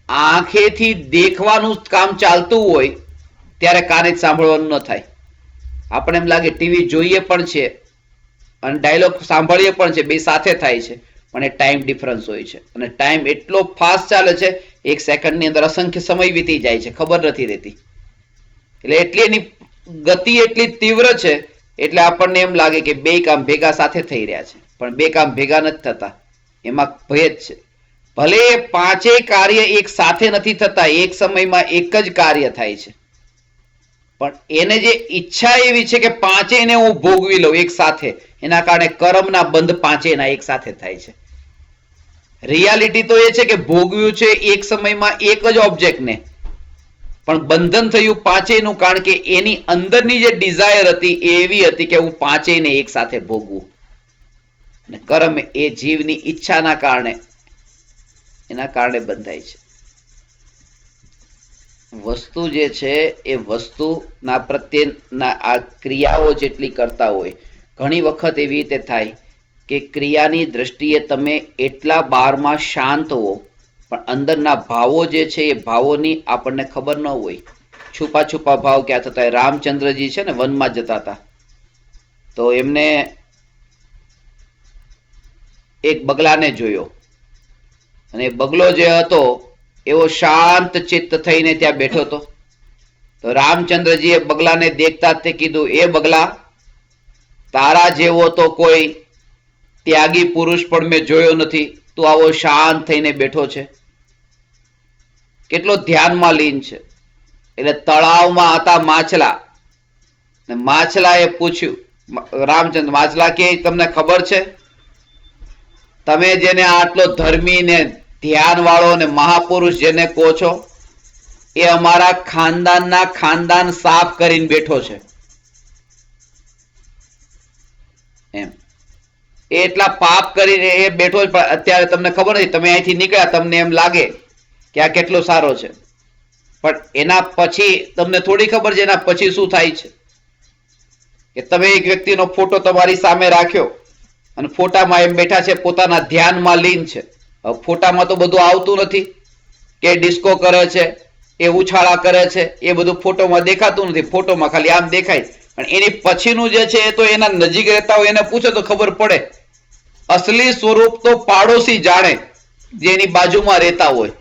આંખેથી દેખવાનું કામ ચાલતું હોય ત્યારે કાને જ સાંભળવાનું ન થાય. આપણે એમ લાગે ટીવી જોઈએ પણ છે અને ડાયલોગ સાંભળીએ પણ છે, બે સાથે થાય છે, પણ એ ટાઈમ ડિફરન્સ હોય છે અને ટાઈમ એટલો ફાસ્ટ ચાલે છે, 1 સેકન્ડની અંદર અસંખ્ય સમય વીતી જાય છે, ખબર નથી રહેતી. એટલે એટલી એની ગતિ એટલી તીવ્ર છે એટલે આપણને એમ લાગે કે બે કામ ભેગા સાથે થઈ રહ્યા છે, પણ બે કામ ભેગા નથી થતા. એમાં ભેદ છે. ભલે પાંચેય કાર્ય એક સાથે નથી થતા, એક સમયમાં એક જ કાર્ય થાય છે, પણ એને જે ઈચ્છા એવી છે કે પાંચેયને હું ભોગવી લઉં એક સાથે, એના કારણે કર્મના બંધ પાંચેયના એક સાથે થાય છે. રિયાલિટી તો એ છે કે ભોગવ્યું છે એક સમયમાં એક જ ઓબ્જેક્ટને, પણ બંધન થયું પાંચેયનું, કારણ કે એની અંદરની જે ડિઝાયર હતી એ એવી હતી કે હું પાંચેયને એક સાથે ભોગવું. અને કર્મ એ જીવની ઈચ્છાના કારણે એના કારણે બંધાય છે. વસ્તુ જે છે એ વસ્તુના પ્રત્યેના આ ક્રિયાઓ જેટલી કરતા હોય, ઘણી વખત એવી રીતે થાય કે ક્રિયાની દ્રષ્ટિએ તમે એટલા બારમાં શાંત હો, પણ અંદરના ભાવો જે છે એ ભાવોની આપણને ખબર ન હોય. છુપા છુપા ભાવ ક્યાં થતા હોય. રામચંદ્રજી છે ને વનમાં જતા હતા, તો એમને એક બગલાને જોયો અને બગલો જે હતો એવો શાંત ચિત્ત થઈને ત્યાં બેઠો હતો. તો રામચંદ્રજીએ બગલાને દેખતા તે કીધું, એ બગલા, તારા જેવો તો કોઈ ત્યાગી પુરુષ પણ મેં જોયો નથી, તું આવો શાંત થઈને બેઠો છે, કેટલો ધ્યાનમાં લીન છે. એટલે તળાવમાં હતા માછલા, માછલાએ પૂછ્યું, રામચંદ્ર, માછલા કે તમને ખબર છે, તમે જેને આટલો ધર્મી ને ધ્યાન વાળો ને મહાપુરુષ જેને કહો છો, એ અમારા ખાનદાનના ખાનદાન સાફ કરીને બેઠો છે. એમ એ એટલા પાપ કરીને એ બેઠો છે, પણ અત્યારે તમને ખબર નથી, તમે અહીંથી નીકળ્યા તમને એમ લાગે કે આ કેટલો સારો છે, પણ એના પછી તમને થોડી ખબર છે એના પછી શું થાય છે. કે તમે એક વ્યક્તિનો ફોટો તમારી સામે રાખ્યો અને ફોટામાં એમ બેઠા છે, પોતાના ધ્યાનમાં લીન છે. ફોટામાં તો બધું આવતું નથી, કે ડિસ્કો કરે છે, એ ઉછાળા કરે છે, એ બધું ફોટોમાં દેખાતું નથી. ફોટોમાં ખાલી આમ દેખાય, પણ એની પછીનું જે છે એ તો એના નજીક રહેતા હોય એને પૂછે તો ખબર પડે. અસલી સ્વરૂપ તો પાડોશી જાણે, જે એની બાજુમાં રહેતા હોય,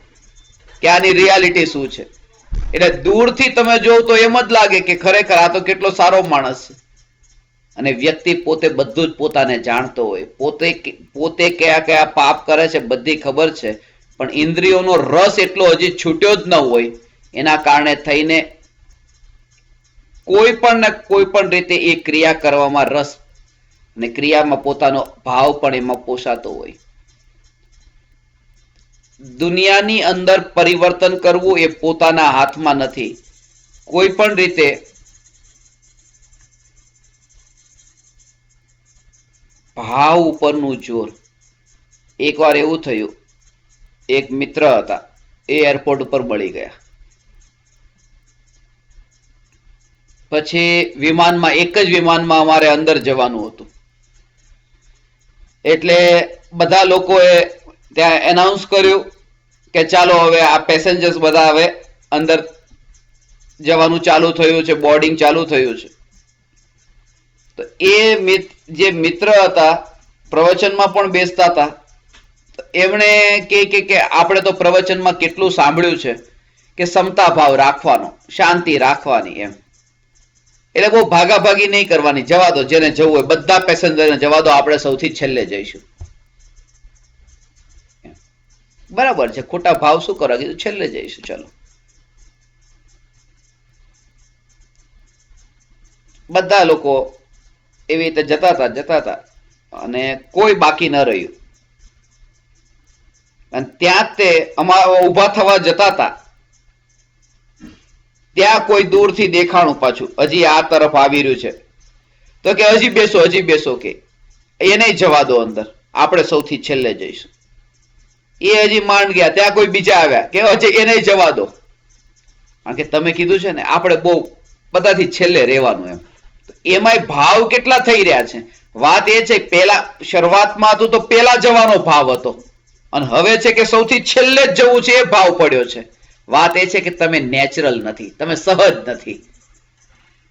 કે આની રિયાલિટી શું છે. એટલે દૂરથી તમે જોવ તો એમ જ લાગે કે ખરેખર આ તો કેટલો સારો માણસ છે. અને વ્યક્તિ પોતે બધું જ પોતાને જાણતો હોય, પોતે કયા કયા પાપ કરે છે બધી ખબર છે, પણ ઇન્દ્રિયોનો રસ એટલો હજી છૂટ્યો જ ન હોય, એના કારણે થઈને કોઈ પણ રીતે એ ક્રિયા કરવામાં રસ અને ક્રિયામાં પોતાનો ભાવ પણ એમાં પોષાતો હોય. દુનિયાની અંદર પરિવર્તન કરવું એ પોતાના હાથમાં નથી. કોઈ પણ રીતે ભાવ ઉપરનું જોર. એકવાર એવું થયું, એક મિત્ર હતા, એ એરપોર્ટ ઉપર મળી ગયા. પછી વિમાનમાં, એક જ વિમાનમાં અમારે અંદર જવાનું હતું, એટલે બધા લોકોએ ત્યાં એનાઉન્સ કર્યું કે ચાલો હવે આ પેસેન્જર્સ બધા હવે અંદર જવાનું ચાલુ થયું છે, બોર્ડિંગ ચાલુ થયું છે. તો એ જે મિત્ર હતા, પ્રવચનમાં પણ બેસતા હતા, એમણે કે આપણે તો પ્રવચનમાં કેટલું સાંભળ્યું છે કે સમતા ભાવ રાખવાનો, શાંતિ રાખવાની. એમ એટલે બહુ ભાગાભાગી નહીં કરવાની, જવા દો, જેને જવું હોય બધા પેસેન્જરને જવા દો, આપણે સૌથી છેલ્લે જઈશું. બરાબર છે, ખોટા ભાવ શું કરવા કીધું, છેલ્લે જઈશું, ચલો. બધા લોકો એવી રીતે જતા હતા અને કોઈ બાકી ન રહ્યું. અને ત્યાં તે અમારા ઉભા થવા જતા હતા, ત્યાં કોઈ દૂરથી દેખાણું પાછું હજી આ તરફ આવી રહ્યું છે, તો કે હજી બેસો, કે એને જવા દો અંદર, આપણે સૌથી છેલ્લે જઈશું. એ હજી માંડ ગયા, ત્યાં કોઈ બીજા આવ્યા કે હજી એને જવા દો, કારણ કે તમે કીધું છે ને આપણે બહુ બધાથી છેલ્લે રહેવાનું. એમ એમાંય ભાવ કેટલા થઈ રહ્યા છે. વાત એ છે, પેલા શરૂઆતમાં હતું તો પેલા જવાનો ભાવ હતો, અને હવે છે કે સૌથી છેલ્લે જ જવું છે એ ભાવ પડ્યો છે. વાત એ છે કે તમે નેચરલ નથી, તમે સહજ નથી.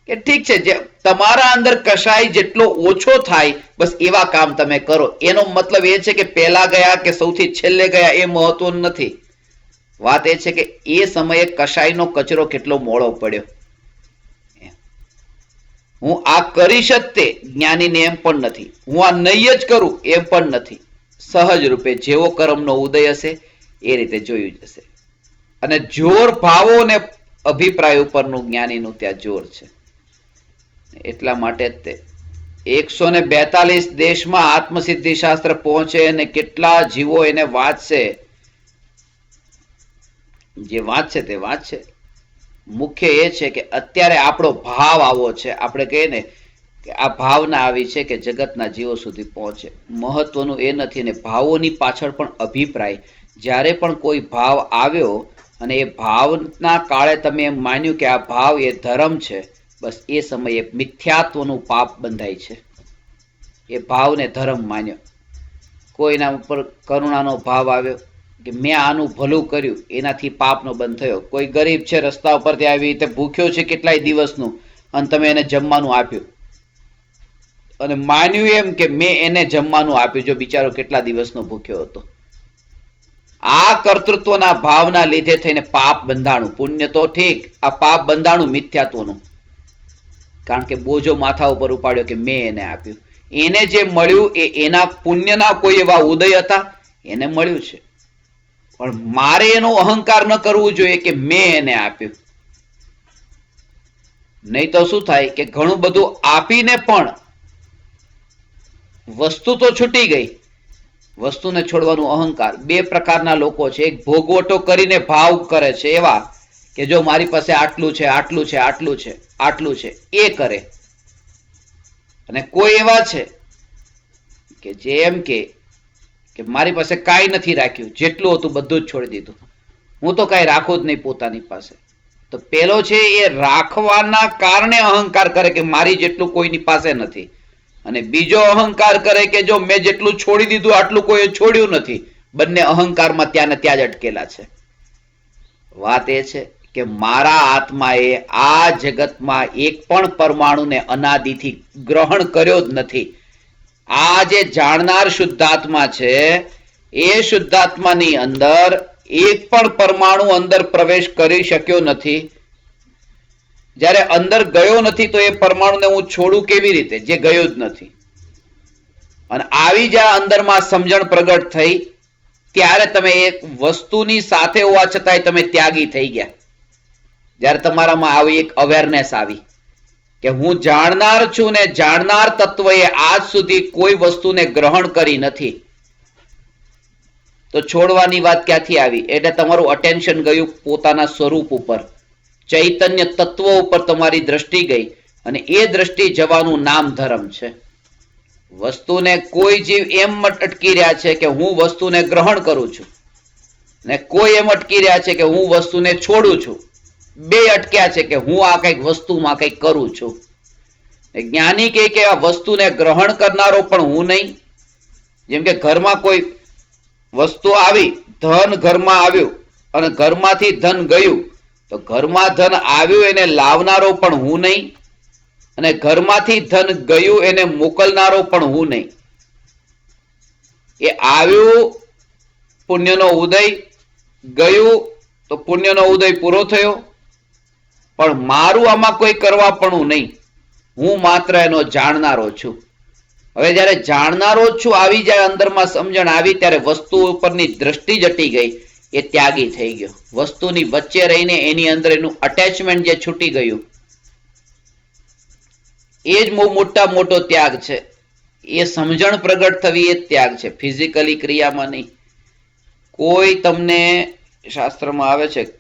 કે ઠીક છે, જે તમારા અંદર કશાય જેટલો ઓછો થાય બસ એવા કામ તમે કરો. એનો મતલબ એ છે કે પહેલા ગયા કે સૌથી છેલ્લે ગયા એ મહત્વનું નથી. વાત એ છે કે એ સમયે કશાયનો કચરો કેટલો મોડો પડ્યો. હું આ કરીશ જ તે જ્ઞાનીને એમ પણ નથી, હું આ નહીં જ કરું એમ પણ નથી. સહજ રૂપે જેવો કર્મનો ઉદય હશે એ રીતે જોયું જશે. અને જોર ભાવો અને અભિપ્રાય ઉપરનું જ્ઞાનીનું ત્યાં જોર છે. એટલા માટે જ તે 142 દેશમાં આત્મસિદ્ધિ શાસ્ત્ર પહોંચે અને કેટલા જીવો એને વાંચશે. જે વાંચશે તે વાંચશે. મુખ્ય એ છે કે અત્યારે આપણો ભાવ આવો છે, આપણે કહીએ ને કે આ ભાવના આવી છે કે જગતના જીવો સુધી પહોંચે. મહત્વનું એ નથી. ને ભાવોની પાછળ પણ અભિપ્રાય. જ્યારે પણ કોઈ ભાવ આવ્યો અને એ ભાવના કાળે તમે એમ માન્યું કે આ ભાવ એ ધર્મ છે, બસ એ સમયે મિથ્યાત્વનું પાપ બંધાય છે. એ ભાવને ધર્મ માન્યો. કોઈના ઉપર કરુણાનો ભાવ આવ્યો કે મેં આનું ભલું કર્યું, એનાથી પાપનો બંધ થયો. કોઈ ગરીબ છે, રસ્તા ઉપરથી આવી રીતે ભૂખ્યો છે કેટલાય દિવસનું, અને તમે એને જમવાનું આપ્યું અને માન્યું એમ કે મેં એને જમવાનું આપ્યું, જો બિચારો કેટલા દિવસનો ભૂખ્યો હતો. આ કર્તૃત્વના ભાવના લીધે થઈને પાપ બંધાણું. પુણ્ય તો ઠીક, આ પાપ બંધાણું મિથ્યાત્વનું. કારણ કે બોજો માથા ઉપર ઉપાડ્યો કે મેં એને આપ્યું. એને જે મળ્યું એ એના પુણ્યના કોઈ એવા ઉદય હતા, એને મળ્યું છે. પણ મારે એનો અહંકાર ન કરવું જોઈએ કે મેં એને આપ્યું. નહીં તો શું થાય કે ઘણું બધું આપીને પણ વસ્તુ તો છૂટી ગઈ, વસ્તુને છોડવાનું અહંકાર. બે પ્રકારના લોકો છે. એક ભોગવટો કરીને ભાવ કરે છે એવા કે જો મારી પાસે આટલું છે, આટલું છે, આટલું છે, આટલું છે, એ કરે. અને કોઈ એવા છે કે જે એમ કે મારી પાસે કાંઈ નથી રાખ્યું, જેટલું હતું બધું જ છોડી દીધું, હું તો કાંઈ રાખું જ નહીં પોતાની પાસે. તો પેલો છે એ રાખવાના કારણે અહંકાર કરે કે મારી જેટલું કોઈની પાસે નથી. અને બીજો અહંકાર કરે કે જો મેં જેટલું છોડી દીધું આટલું કોઈ છોડ્યું નથી. બંને અહંકારમાં ત્યાં ને ત્યાં જ અટકેલા છે. વાત એ છે કે મારા આત્માએ આ જગતમાં એક પણ પરમાણુને અનાદિથી ગ્રહણ કર્યો જ નથી. આ જે જાણનાર શુદ્ધાત્મા છે એ શુદ્ધાત્માની અંદર એક પણ પરમાણુ અંદર પ્રવેશ કરી શક્યો નથી. જ્યારે અંદર ગયો નથી તો એ પરમાણુને હું છોડું કેવી રીતે, જે ગયો જ નથી. અને આવી જ્યાં અંદરમાં સમજણ પ્રગટ થઈ ત્યારે તમે એક વસ્તુની સાથે હોવા છતાંય તમે ત્યાગી થઈ ગયા. જ્યારે તમારામાં આવી એક અવેરનેસ આવી કે હું જાણનાર છું ને જાણનાર તત્વએ આજ સુધી કોઈ વસ્તુને ગ્રહણ કરી નથી, તો છોડવાની વાત ક્યાંથી આવી? એટલે તમારું અટેન્શન ગયું પોતાના સ્વરૂપ ઉપર, ચૈતન્ય તત્વ ઉપર તમારી દ્રષ્ટિ ગઈ, અને એ દ્રષ્ટિ જવાનું નામ ધર્મ છે. વસ્તુને કોઈ જીવ એમ અટકી રહ્યા છે કે હું વસ્તુને ગ્રહણ કરું છું, ને કોઈ એમ અટકી રહ્યા છે કે હું વસ્તુને છોડું છું. બે અટક્યા છે કે હું આ કઈક વસ્તુમાં કઈક કરું છું. જ્ઞાની કહે કે આ વસ્તુને ગ્રહણ કરનારો પણ હું નહીં. જેમ કે ઘરમાં કોઈ વસ્તુ આવી, ધન ઘરમાં આવ્યું અને ઘરમાંથી ધન ગયું, તો ઘરમાં ધન આવ્યું એને લાવનારો પણ હું નહીં, અને ઘરમાંથી ધન ગયું એને મોકલનારો પણ હું નહીં. એ આવ્યું પુણ્યનો ઉદય, ગયું તો પુણ્યનો ઉદય પૂરો થયો, પણ મારું આમાં કોઈ કરવા પણ નહીં. હું માત્ર એનો જાણનારો છું. હવે જયારે જાણનારો છું આવી જાય અંદરમાં સમજણ આવી, ત્યારે વસ્તુ ઉપરની દ્રષ્ટિ જટી ગઈ, એ ત્યાગી થઈ ગયો. વસ્તુની વચ્ચે રહીને એની અંદર એનું અટેચમેન્ટ જે છૂટી ગયું, એ જ મોટા મોટો ત્યાગ છે. એ સમજણ પ્રગટ થવી એ ત્યાગ છે, ફિઝિકલી ક્રિયામાં નહીં. કોઈ તમને શાસ્ત્રમાં આવે છે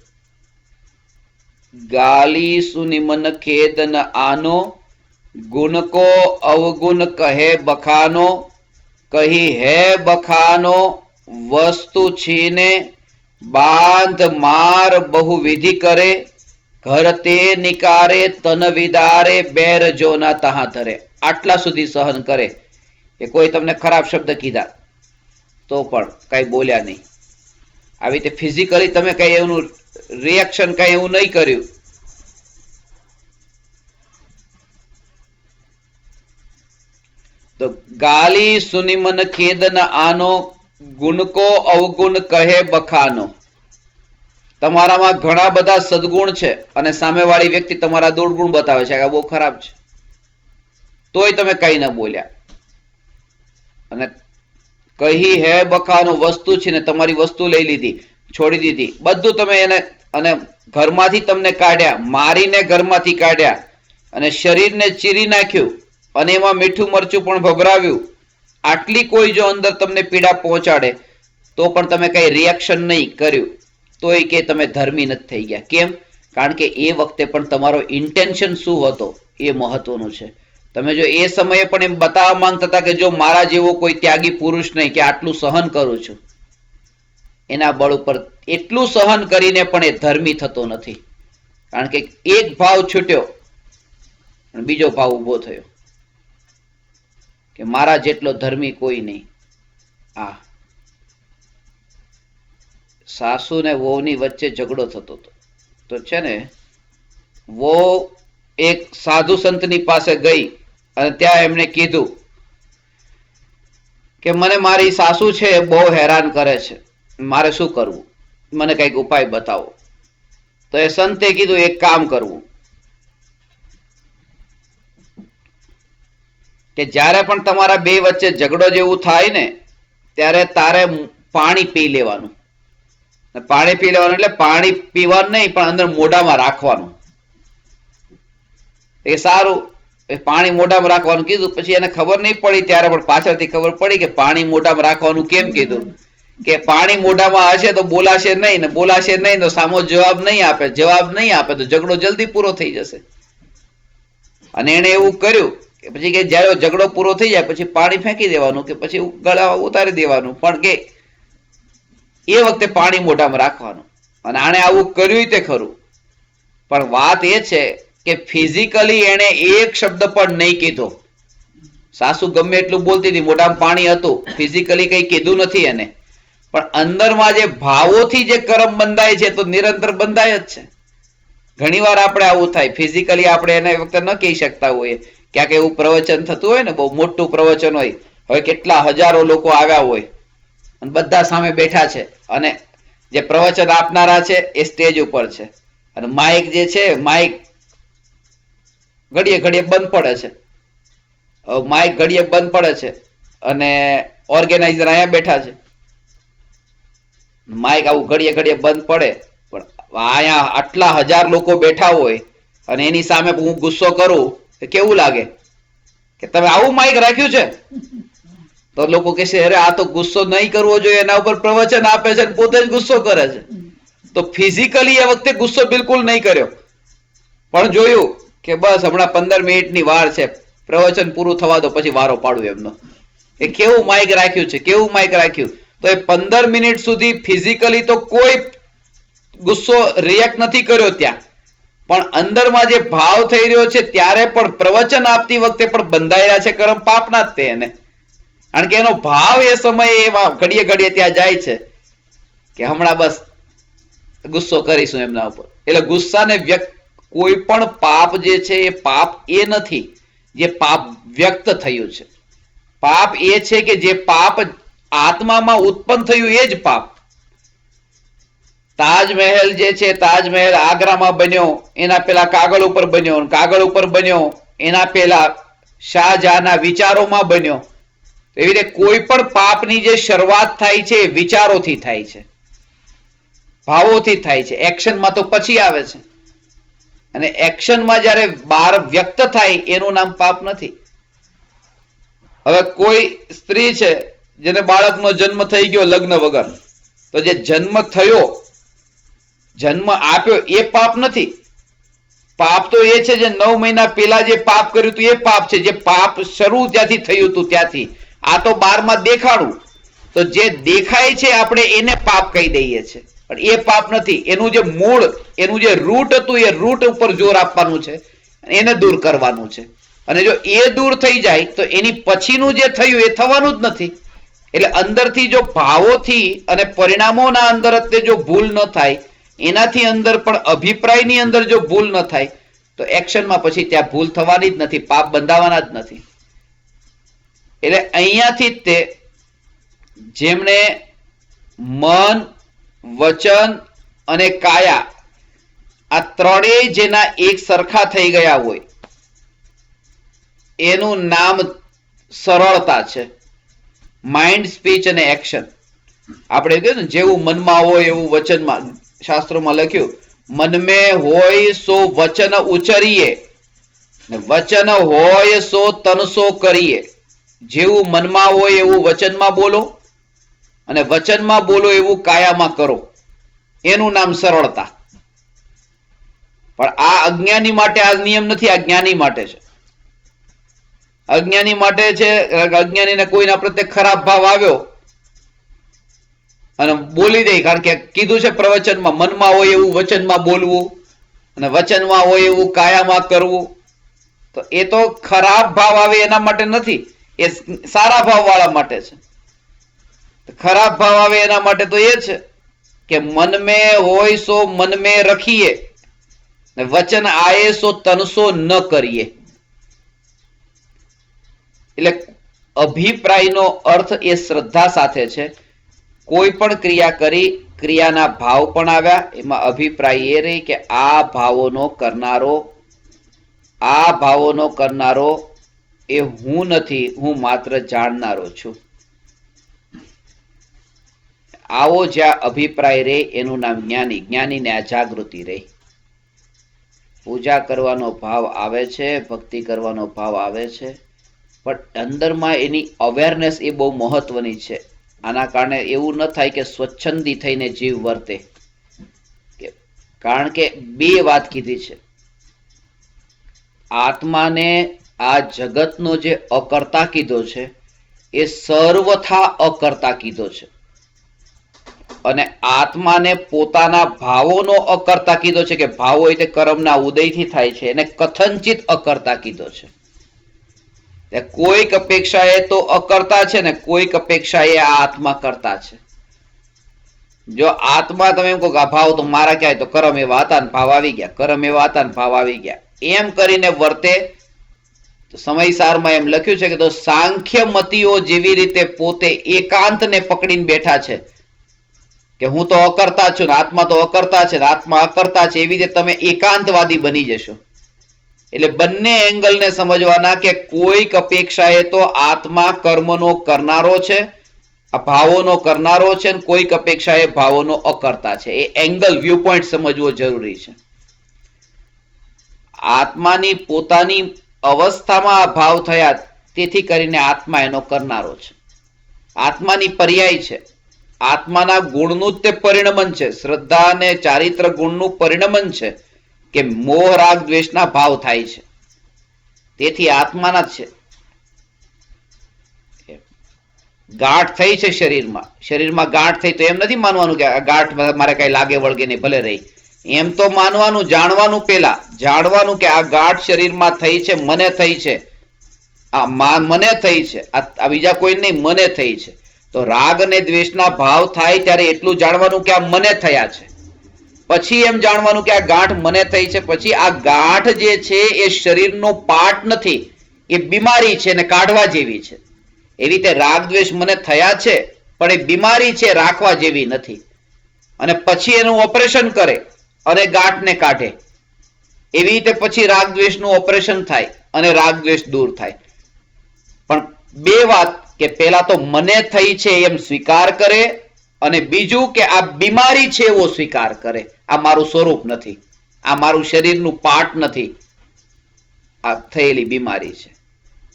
ગાલી સુનિમન ખેદન આનો, ગુણ કો અવગુણ કહે બખાનો, કહી હે બખાનો વસ્તુ છીને, બાંધ માર બહુ વિધિ કરે, ઘર તે નિકારે તન વિદારે, બેર જો ના તહા ધરે. આટલા સુધી સહન કરે કે કોઈ તમને ખરાબ શબ્દ કીધા તો પણ કઈ બોલ્યા નહીં. આવી રીતે ફિઝિકલી તમે કઈ એવું રિએક્શન કઈ એવું નહીં કર્યું. તો ગાલી સુની મન ખેદ ન આનો, ગુણકો અવગુણ કહે બખાનો. તમારામાં ઘણા બધા સદગુણ છે અને સામેવાળી વ્યક્તિ તમારા દુર્ગુણ બતાવે છે કે બહુ ખરાબ છે, તોય તમે કઈ ન બોલ્યા. અને કહી હે બખાનો, વસ્તુ છે ને તમારી વસ્તુ લઈ લીધી, છોડી દીધી, બધું તમે એને, અને ઘરમાંથી તમને કાઢ્યા, મારીને ઘરમાંથી કાઢ્યા, અને શરીરને ચીરી નાખ્યું, અને એમાં મીઠું મરચું પણ ભભરાવ્યું. આટલી કોઈ જો અંદર તમને પીડા પહોંચાડે તો પણ તમે કઈ રિએક્શન નહીં કર્યું, તો એ કે તમે ધર્મી નથી થઈ ગયા. કેમ? કારણ કે એ વખતે પણ તમારો ઇન્ટેન્શન શું હતો એ મહત્વનું છે. તમે જો એ સમયે પણ એમ બતાવવા માંગતા હતા કે જો મારા જેવો કોઈ ત્યાગી પુરુષ નહીં, કે આટલું સહન કરું છું, એના બળ ઉપર એટલું સહન કરીને પણ એ ધર્મી થતો નથી. કારણ કે એક ભાવ છૂટ્યો અને બીજો ભાવ ઉભો થયો કે મારા જેટલો ધર્મી કોઈ નહીં. આ સાસુ ને વહુની વચ્ચે ઝઘડો થતો હતો. તો છે ને, વહુ એક સાધુ સંતની પાસે ગઈ અને ત્યાં એમને કીધું કે મને મારી સાસુ છે એ બહુ હેરાન કરે છે, મારે શું કરવું, મને કઈક ઉપાય બતાવો. તો એ સંતે કીધું એક કામ કરવું કે જ્યારે પણ તમારા બે વચ્ચે ઝઘડો જેવું થાય ને ત્યારે તારે પાણી પી લેવાનું. પાણી પી લેવાનું એટલે પાણી પીવાનું નહીં, પણ અંદર મોઢામાં રાખવાનું. એ સારું, એ પાણી મોઢામાં રાખવાનું કીધું. પછી એને ખબર નહીં પડી, ત્યારે પણ પાછળથી ખબર પડી કે પાણી મોઢામાં રાખવાનું કેમ કીધું, કે પાણી મોઢામાં હશે તો બોલાશે નહીં, ને બોલાશે નહીં તો સામો જવાબ નહીં આપે, જવાબ નહીં આપે તો ઝઘડો જલ્દી પૂરો થઈ જશે. અને એને એવું કર્યું કે પછી કે જયારે ઝઘડો પૂરો થઈ જાય પછી પાણી ફેંકી દેવાનું, કે પછી ગળામાં ઉતારી દેવાનું, પણ કે એ વખતે પાણી મોઢામાં રાખવાનું. અને આણે આવું કર્યું તે ખરું, પણ વાત એ છે કે ફિઝિકલી એને એક શબ્દ પણ નહીં કીધો. સાસુ ગમે એટલું બોલતી હતી, મોઢામાં પાણી હતું, ફિઝિકલી કઈ કીધું નથી એને, પણ અંદરમાં જે ભાવોથી જે કરમ બંધાય છે તો નિરંતર બંધાય જ છે. ઘણી વાર આપણે આવું થાય, ફિઝિકલી આપણે એને વખતે ન કહી શકતા હોઈએ. ક્યાંક એવું પ્રવચન થતું હોય ને, બહુ મોટું પ્રવચન હોય, હવે કેટલા હજારો લોકો આવ્યા હોય અને બધા સામે બેઠા છે, અને જે પ્રવચન આપનારા છે એ સ્ટેજ ઉપર છે, અને માઇક જે છે, માઇક ઘડીએ ઘડીએ બંધ પડે છે. માઇક ઘડીએ બંધ પડે છે અને ઓર્ગેનાઇઝર અહીંયા બેઠા છે. માઇક આવું ઘડીએ ઘડીએ બંધ પડે, પણ અહીંયા આટલા હજાર લોકો બેઠા હોય અને એની સામે હું ગુસ્સો કરું તો કેવું લાગે કે તમે આવું માઇક રાખ્યું છે? તો લોકો કહેશે અરે આ તો ગુસ્સો નહીં કરવો જોઈએ, એના ઉપર પ્રવચન આપે છે પોતે જ ગુસ્સો કરે છે. તો ફિઝિકલી એ વખતે ગુસ્સો બિલકુલ નહીં કર્યો, પણ જોયું કે બસ હમણાં 15 મિનિટની વાર છે, પ્રવચન પૂરું થવા દો પછી વારો પાડું એમનો. એ કેવું માઇક રાખ્યું છે, કેવું માઇક રાખ્યું. તો એ 15 મિનિટ સુધી ફિઝિકલી તો કોઈ ગુસ્સો રિએક્ટ નથી કર્યો ત્યાં, પણ અંદરમાં જે ભાવ થઈ રહ્યો છે ત્યારે પણ પ્રવચન આપતી વખતે પણ બંધાયેલા છે કર્મ પાપના જ તે એને. કારણ કે એનો ભાવ એ સમયે એવા ઘડીએ ઘડીએ ત્યાં જાય છે કે હમણાં બસ ગુસ્સો કરીશું એમના ઉપર. એટલે ગુસ્સાને વ્યક્ત, કોઈ પણ પાપ જે છે એ પાપ એ નથી જે પાપ વ્યક્ત થયું છે. પાપ એ છે કે જે પાપ આત્મામાં ઉત્પન્ન થયું એ જ પાપ. તાજમહેલ જે છે, તાજમહેલ આગ્રામાં બન્યો, એના પેલા કાગળ ઉપર બન્યો, કાગળ ઉપર બન્યો એના પેલા શાહજહાંના વિચારોમાં બન્યો. એવી રીતે કોઈ પણ પાપની જે શરૂઆત થાય છે એ વિચારોથી થાય છે, ભાવોથી થાય છે. એક્શનમાં તો પછી આવે છે, અને એક્શનમાં જયારે બહાર વ્યક્ત થાય એનું નામ પાપ નથી. હવે કોઈ સ્ત્રી છે જેને બાળકનો જન્મ થઈ ગયો લગ્ન વગર, તો જે જન્મ થયો, જન્મ આપ્યો એ પાપ નથી. પાપ તો એ છે જે 9 મહિના પહેલા જે પાપ કર્યું હતું એ પાપ છે, જે પાપ શરૂ જ્યાંથી થયું હતું ત્યાંથી. આ તો 12માં દેખાડું, તો જે દેખાય છે આપણે એને પાપ કહી દઈએ છીએ, પણ એ પાપ નથી. એનું જે મૂળ, એનું જે રૂટ હતું એ રૂટ ઉપર જોર આપવાનું છે, એને દૂર કરવાનું છે. અને જો એ દૂર થઈ જાય તો એની પછીનું જે થયું એ થવાનું જ નથી. એટલે અંદરથી જો ભાવોથી અને પરિણામોના અંદર તે જો ભૂલ ન થાય, એનાથી અંદર પણ અભિપ્રાયની અંદર જો ભૂલ ન થાય, તો એક્શનમાં પછી ત્યાં ભૂલ થવાની જ નથી, પાપ બંધાવાના જ નથી. એટલે અહીંયાથી જ તે જેમણે મન, વચન અને કાયા આ ત્રણેય જેના એક સરખા થઈ ગયા હોય એનું નામ સરળતા છે. માઇન્ડ, સ્પીચ અને એક્શન. આપણે કહ્યું ને જેવું મનમાં હોય એવું વચનમાં, શાસ્ત્રોમાં લખ્યું મન મેં હોય સો વચન ઉચરીએ, વચન હોય સો તનસો કરીએ. જેવું મનમાં હોય એવું વચનમાં બોલો અને વચનમાં બોલો એવું કાયામાં કરો, એનું નામ સરળતા. પણ આ અજ્ઞાની માટે આ નિયમ નથી, આ જ્ઞાની માટે છે. અજ્ઞાની માટે છે, અજ્ઞાનીને કોઈના પ્રત્યે ખરાબ ભાવ આવ્યો અને બોલી દે, કારણ કે કીધું છે પ્રવચનમાં મનમાં હોય એવું વચનમાં બોલવું અને વચનમાં હોય એવું કાયામાં કરવું. તો એ તો ખરાબ ભાવ આવે એના માટે નથી, એ સારા ભાવ વાળા માટે છે. ખરાબ ભાવ આવે એના માટે તો એ છે કે મન મેં હોય સો મન મેં રખીએ, વચન આયે સો તનસો ન કરીએ. એટલે અભિપ્રાયનો અર્થ એ શ્રદ્ધા સાથે છે. કોઈ પણ ક્રિયા કરી, ક્રિયાના ભાવ પણ આવ્યા, એમાં અભિપ્રાય એ રહી કે આ ભાવોનો કરનારો એ હું નથી, હું માત્ર જાણનારો છું. આવો જ્યાં અભિપ્રાય રહે એનું નામ જ્ઞાની. જ્ઞાનીને આ જાગૃતિ રહી. પૂજા કરવાનો ભાવ આવે છે, ભક્તિ કરવાનો ભાવ આવે છે, પણ અંદરમાં એની અવેરનેસ એ બહુ મહત્વની છે. આના કારણે એવું ન થાય કે સ્વચ્છંદી થઈને જીવ વર્તે, કારણ કે બે વાત કીધી છે. આત્માને આ જગતનો જે અકર્તા કીધો છે એ સર્વથા અકર્તા કીધો છે, અને આત્માને પોતાના ભાવોનો અકર્તા કીધો છે, કે ભાવો એટલે કર્મના ઉદયથી થાય છે, એને કથનચિત અકર્તા કીધો છે. કોઈક અપેક્ષાએ તો અકર્તા છે ને કોઈક અપેક્ષાએ આ આત્મા કરતા છે. જો આત્મા તમે એમ કહો કે આ ભાવ તો મારા ક્યાંય, તો કર્મ એવા હતા ને ભાવ આવી ગયા, કર્મ એવા હતા ને ભાવ આવી ગયા, એમ કરીને વર્તે તો સમયસારમાં એમ લખ્યું છે કે તો સાંખ્ય મતીઓ જેવી રીતે પોતે એકાંતને પકડીને બેઠા છે કે હું તો અકર્તા છું ને આત્મા તો અકર્તા છે ને આત્મા અકર્તા છે, એવી રીતે તમે એકાંતવાદી બની જશો. એટલે બંને એંગલને સમજવાના કે કોઈક અપેક્ષાએ તો આત્મા કર્મનો કરનારો છે, આ ભાવોનો કરનારો છે, ને કોઈક અપેક્ષાએ ભાવોનો અકર્તા છે. એ એંગલ, વ્યૂ પોઈન્ટ સમજવો જરૂરી છે. આત્માની પોતાની અવસ્થામાં આ ભાવ થયા, તેથી કરીને આત્મા એનો કરનારો છે. આત્માની પર્યાય છે. આત્માના ગુણનું જ તે પરિણમન છે. શ્રદ્ધા અને ચારિત્ર ગુણનું પરિણમન છે કે મોહ રાગ દ્વેષના ભાવ થાય છે, તેથી આત્માના જ છે. ગાંઠ થઈ છે શરીરમાં ગાંઠ થઈ તો એમ નથી માનવાનું કે આ ગાંઠ મારે કઈ લાગે વળગે નહીં, ભલે રહી. એમ તો માનવાનું, જાણવાનું, પેલા જાણવાનું કે આ ગાંઠ શરીરમાં થઈ છે, મને થઈ છે, આ મને થઈ છે, આ બીજા કોઈ નહીં, મને થઈ છે. તો રાગ અને દ્વેષના ભાવ થાય ત્યારે એટલું જાણવાનું કે આ મને થયા છે. પછી એમ જાણવાનું કે આ ગાંઠ મને થઈ છે. પછી આ ગાંઠ જે છે એ શરીરનો પાર્ટ નથી, એ બીમારી છે ને કાઢવા જેવી છે. એવી રીતે રાગ દ્વેષ મને થયા છે, પણ એ બીમારી છે, રાખવા જેવી નથી. અને પછી એનું ઓપરેશન કરે અને ગાંઠને કાઢે. એવી રીતે પછી રાગ દ્વેષનું ઓપરેશન થાય અને રાગ દ્વેષ દૂર થાય. પણ બે વાત, કે પેલા તો મને થઈ છે એમ સ્વીકાર કરે, અને બીજું કે આ બીમારી છે એવો સ્વીકાર કરે. આ મારું સ્વરૂપ નથી, આ મારું શરીરનું પાર્ટ નથી, આ થયેલી બીમારી છે.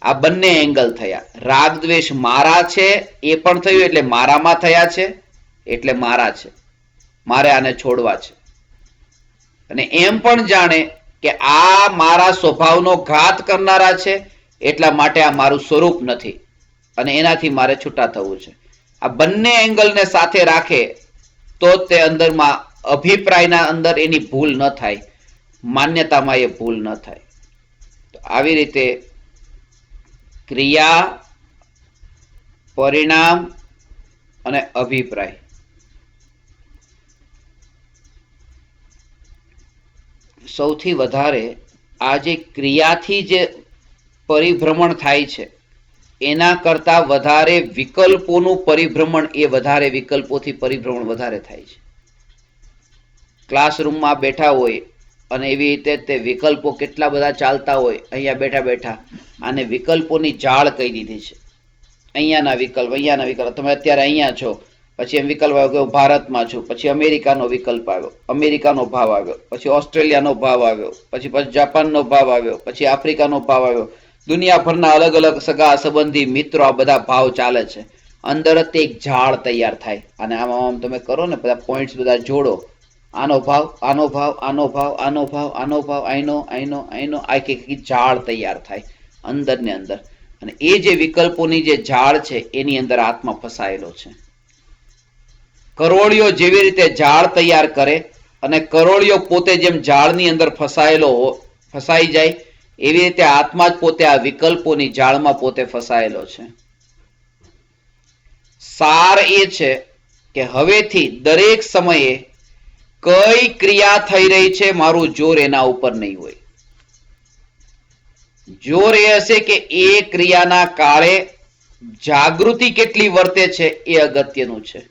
આ બંને એંગલ થયા. રાગ દ્વેષ મારા છે એ પણ થયું, એટલે મારામાં થયા છે, એટલે મારા છે, મારે આને છોડવા છે. અને એમ પણ જાણે કે આ મારા સ્વભાવનો ઘાત કરનારા છે, એટલા માટે આ મારું સ્વરૂપ નથી અને એનાથી મારે છૂટા થવું છે. આ બંને એંગલને સાથે રાખે તો તે અંદરમાં અભિપ્રાયના અંદર એની ભૂલ ન થાય, માન્યતામાં એ ભૂલ ન થાય. તો આવી રીતે ક્રિયા, પરિણામ અને અભિપ્રાય. સૌથી વધારે આ જે ક્રિયાથી જે પરિભ્રમણ થાય છે એના કરતા વધારે વિકલ્પોનું પરિભ્રમણ, એ વધારે વિકલ્પોથી પરિભ્રમણ વધારે થાય છે. ક્લાસરૂમમાં બેઠા હોય અને એવી રીતે તે વિકલ્પો કેટલા બધા ચાલતા હોય, અહીંયા બેઠા બેઠા આને વિકલ્પોની જાળ કહી દીધી છે. અહીંયાના વિકલ્પ, તમે અત્યારે અહીંયા છો, પછી એમ વિકલ્પ આવ્યો કે હું ભારતમાં છું, પછી અમેરિકાનો વિકલ્પ આવ્યો, અમેરિકાનો ભાવ આવ્યો, પછી ઓસ્ટ્રેલિયાનો ભાવ આવ્યો, પછી જાપાનનો ભાવ આવ્યો, પછી આફ્રિકાનો ભાવ આવ્યો. દુનિયાભરના અલગ અલગ સગા સંબંધી મિત્રો આ બધા ભાવ ચાલે છે. અંદર જ એક ઝાડ તૈયાર થાય અને આમ તમે કરો ને, બધા પોઈન્ટ્સ બધા જોડો, આનો ભાવ, આનો ભાવ, આનો ભાવ, આનો ભાવ, આનો ભાવ, આઈનો આખી ઝાડ તૈયાર થાય અંદર ને અંદર. અને એ જે વિકલ્પોની જે ઝાડ છે એની અંદર આત્મા ફસાયેલો છે. કરોળિયો જેવી રીતે ઝાડ તૈયાર કરે અને કરોળિયો પોતે જેમ ઝાડની અંદર ફસાઈ જાય, એવી રીતે આત્મા જ પોતે આ વિકલ્પોની જાળમાં પોતે ફસાયેલો છે. સાર એ છે કે હવેથી દરેક સમયે કઈ ક્રિયા થઈ રહી છે, મારું જોર એના ઉપર નહીં હોય. જોર એ હશે કે એ ક્રિયાના કાળે જાગૃતિ કેટલી વર્તે છે એ અગત્યનું છે.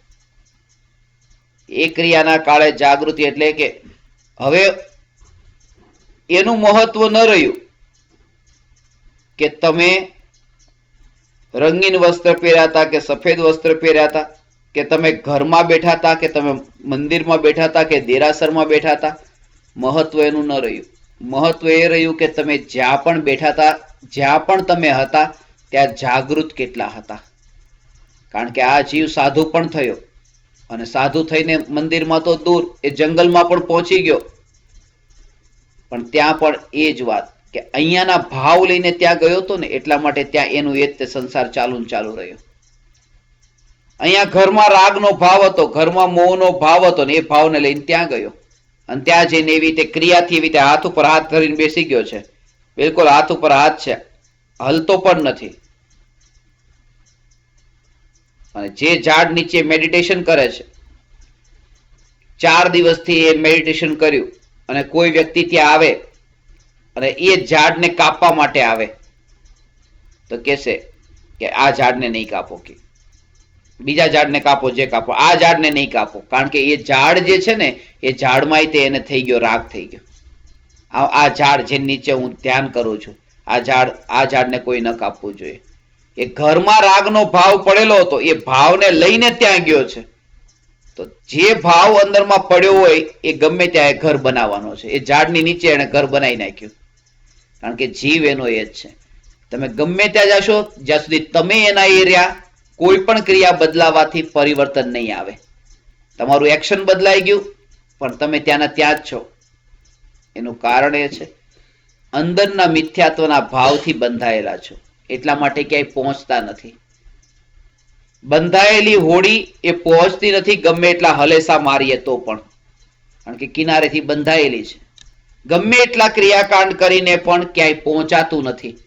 એ ક્રિયાના કાળે જાગૃતિ એટલે કે હવે એનું મહત્વ ન રહ્યું કે તમે રંગીન વસ્ત્ર પહેર્યા હતા કે સફેદ વસ્ત્ર પહેર્યા હતા, કે તમે ઘરમાં બેઠા હતા કે તમે મંદિરમાં બેઠા હતા કે દેરાસરમાં બેઠા હતા. મહત્વ એનું ન રહ્યું. મહત્વ એ રહ્યું કે તમે જ્યાં પણ બેઠા હતા, જ્યાં પણ તમે હતા, ત્યાં જાગૃત કેટલા હતા. કારણ કે આ જીવ સાધુ પણ થયો અને સાધુ થઈને મંદિરમાં તો દૂર, એ જંગલમાં પણ પહોંચી ગયો, પણ ત્યાં પણ એ જ વાત કે અહીંયાના ભાવ લઈને ત્યાં ગયો હતો ને, એટલા માટે ત્યાં એનું એ જ સંસાર ચાલુ રહ્યો. અહીંયા ઘરમાં રાગનો ભાવ હતો, ઘરમાં મોહનો ભાવ હતો ને, એ ભાવને લઈને ત્યાં ગયો અને ત્યાં જઈને એવી રીતે ક્રિયાથી એવી રીતે હાથ ઉપર હાથ ધરીને બેસી ગયો છે. બિલકુલ હાથ ઉપર હાથ છે, હલતો પણ નથી. અને જે ઝાડ નીચે મેડિટેશન કરે છે, 4 દિવસથી એ મેડિટેશન કર્યું અને કોઈ વ્યક્તિ ત્યાં આવે અને એ ઝાડને કાપવા માટે આવે તો કહેશે કે આ ઝાડને નહીં કાપો, કે બીજા ઝાડને કાપો, જે કાપો, આ ઝાડને નહીં કાપો. કારણ કે એ ઝાડ જે છે ને, એ ઝાડમાં એને થઈ ગયો, રાગ થઈ ગયો. આ ઝાડ જે નીચે હું ધ્યાન કરું છું, આ ઝાડને કોઈ ન કાપવું જોઈએ. એ ઘરમાં રાગનો ભાવ પડેલો હતો, એ ભાવને લઈને ત્યાં ગયો છે. તો જે ભાવ અંદરમાં પડ્યો હોય એ ગમે ત્યાં ઘર બનાવવાનો છે. એ ઝાડની નીચે એને ઘર બનાવી નાખ્યું. કારણ કે જીવ એનો એ જ છે. તમે ગમે ત્યાં જશો, જ્યાં સુધી તમે એના એરિયા, કોઈ પણ ક્રિયા બદલાવાથી પરિવર્તન નહીં આવે. તમારું એક્શન બદલાઈ ગયું પણ તમે ત્યાંના ત્યાં જ છો. એનું કારણ એ છે અંદરના મિથ્યાત્વના ભાવથી બંધાયેલા છો, એટલા માટે ક્યાંય પહોંચતા નથી. બંધાયેલી હોડી એ પહોંચતી નથી ગમે એટલા હલેસા મારીએ તો પણ, કારણ કે કિનારેથી બંધાયેલી છે. ગમે એટલા ક્રિયાકાંડ કરીને પણ ક્યાંય પહોંચાતું નથી,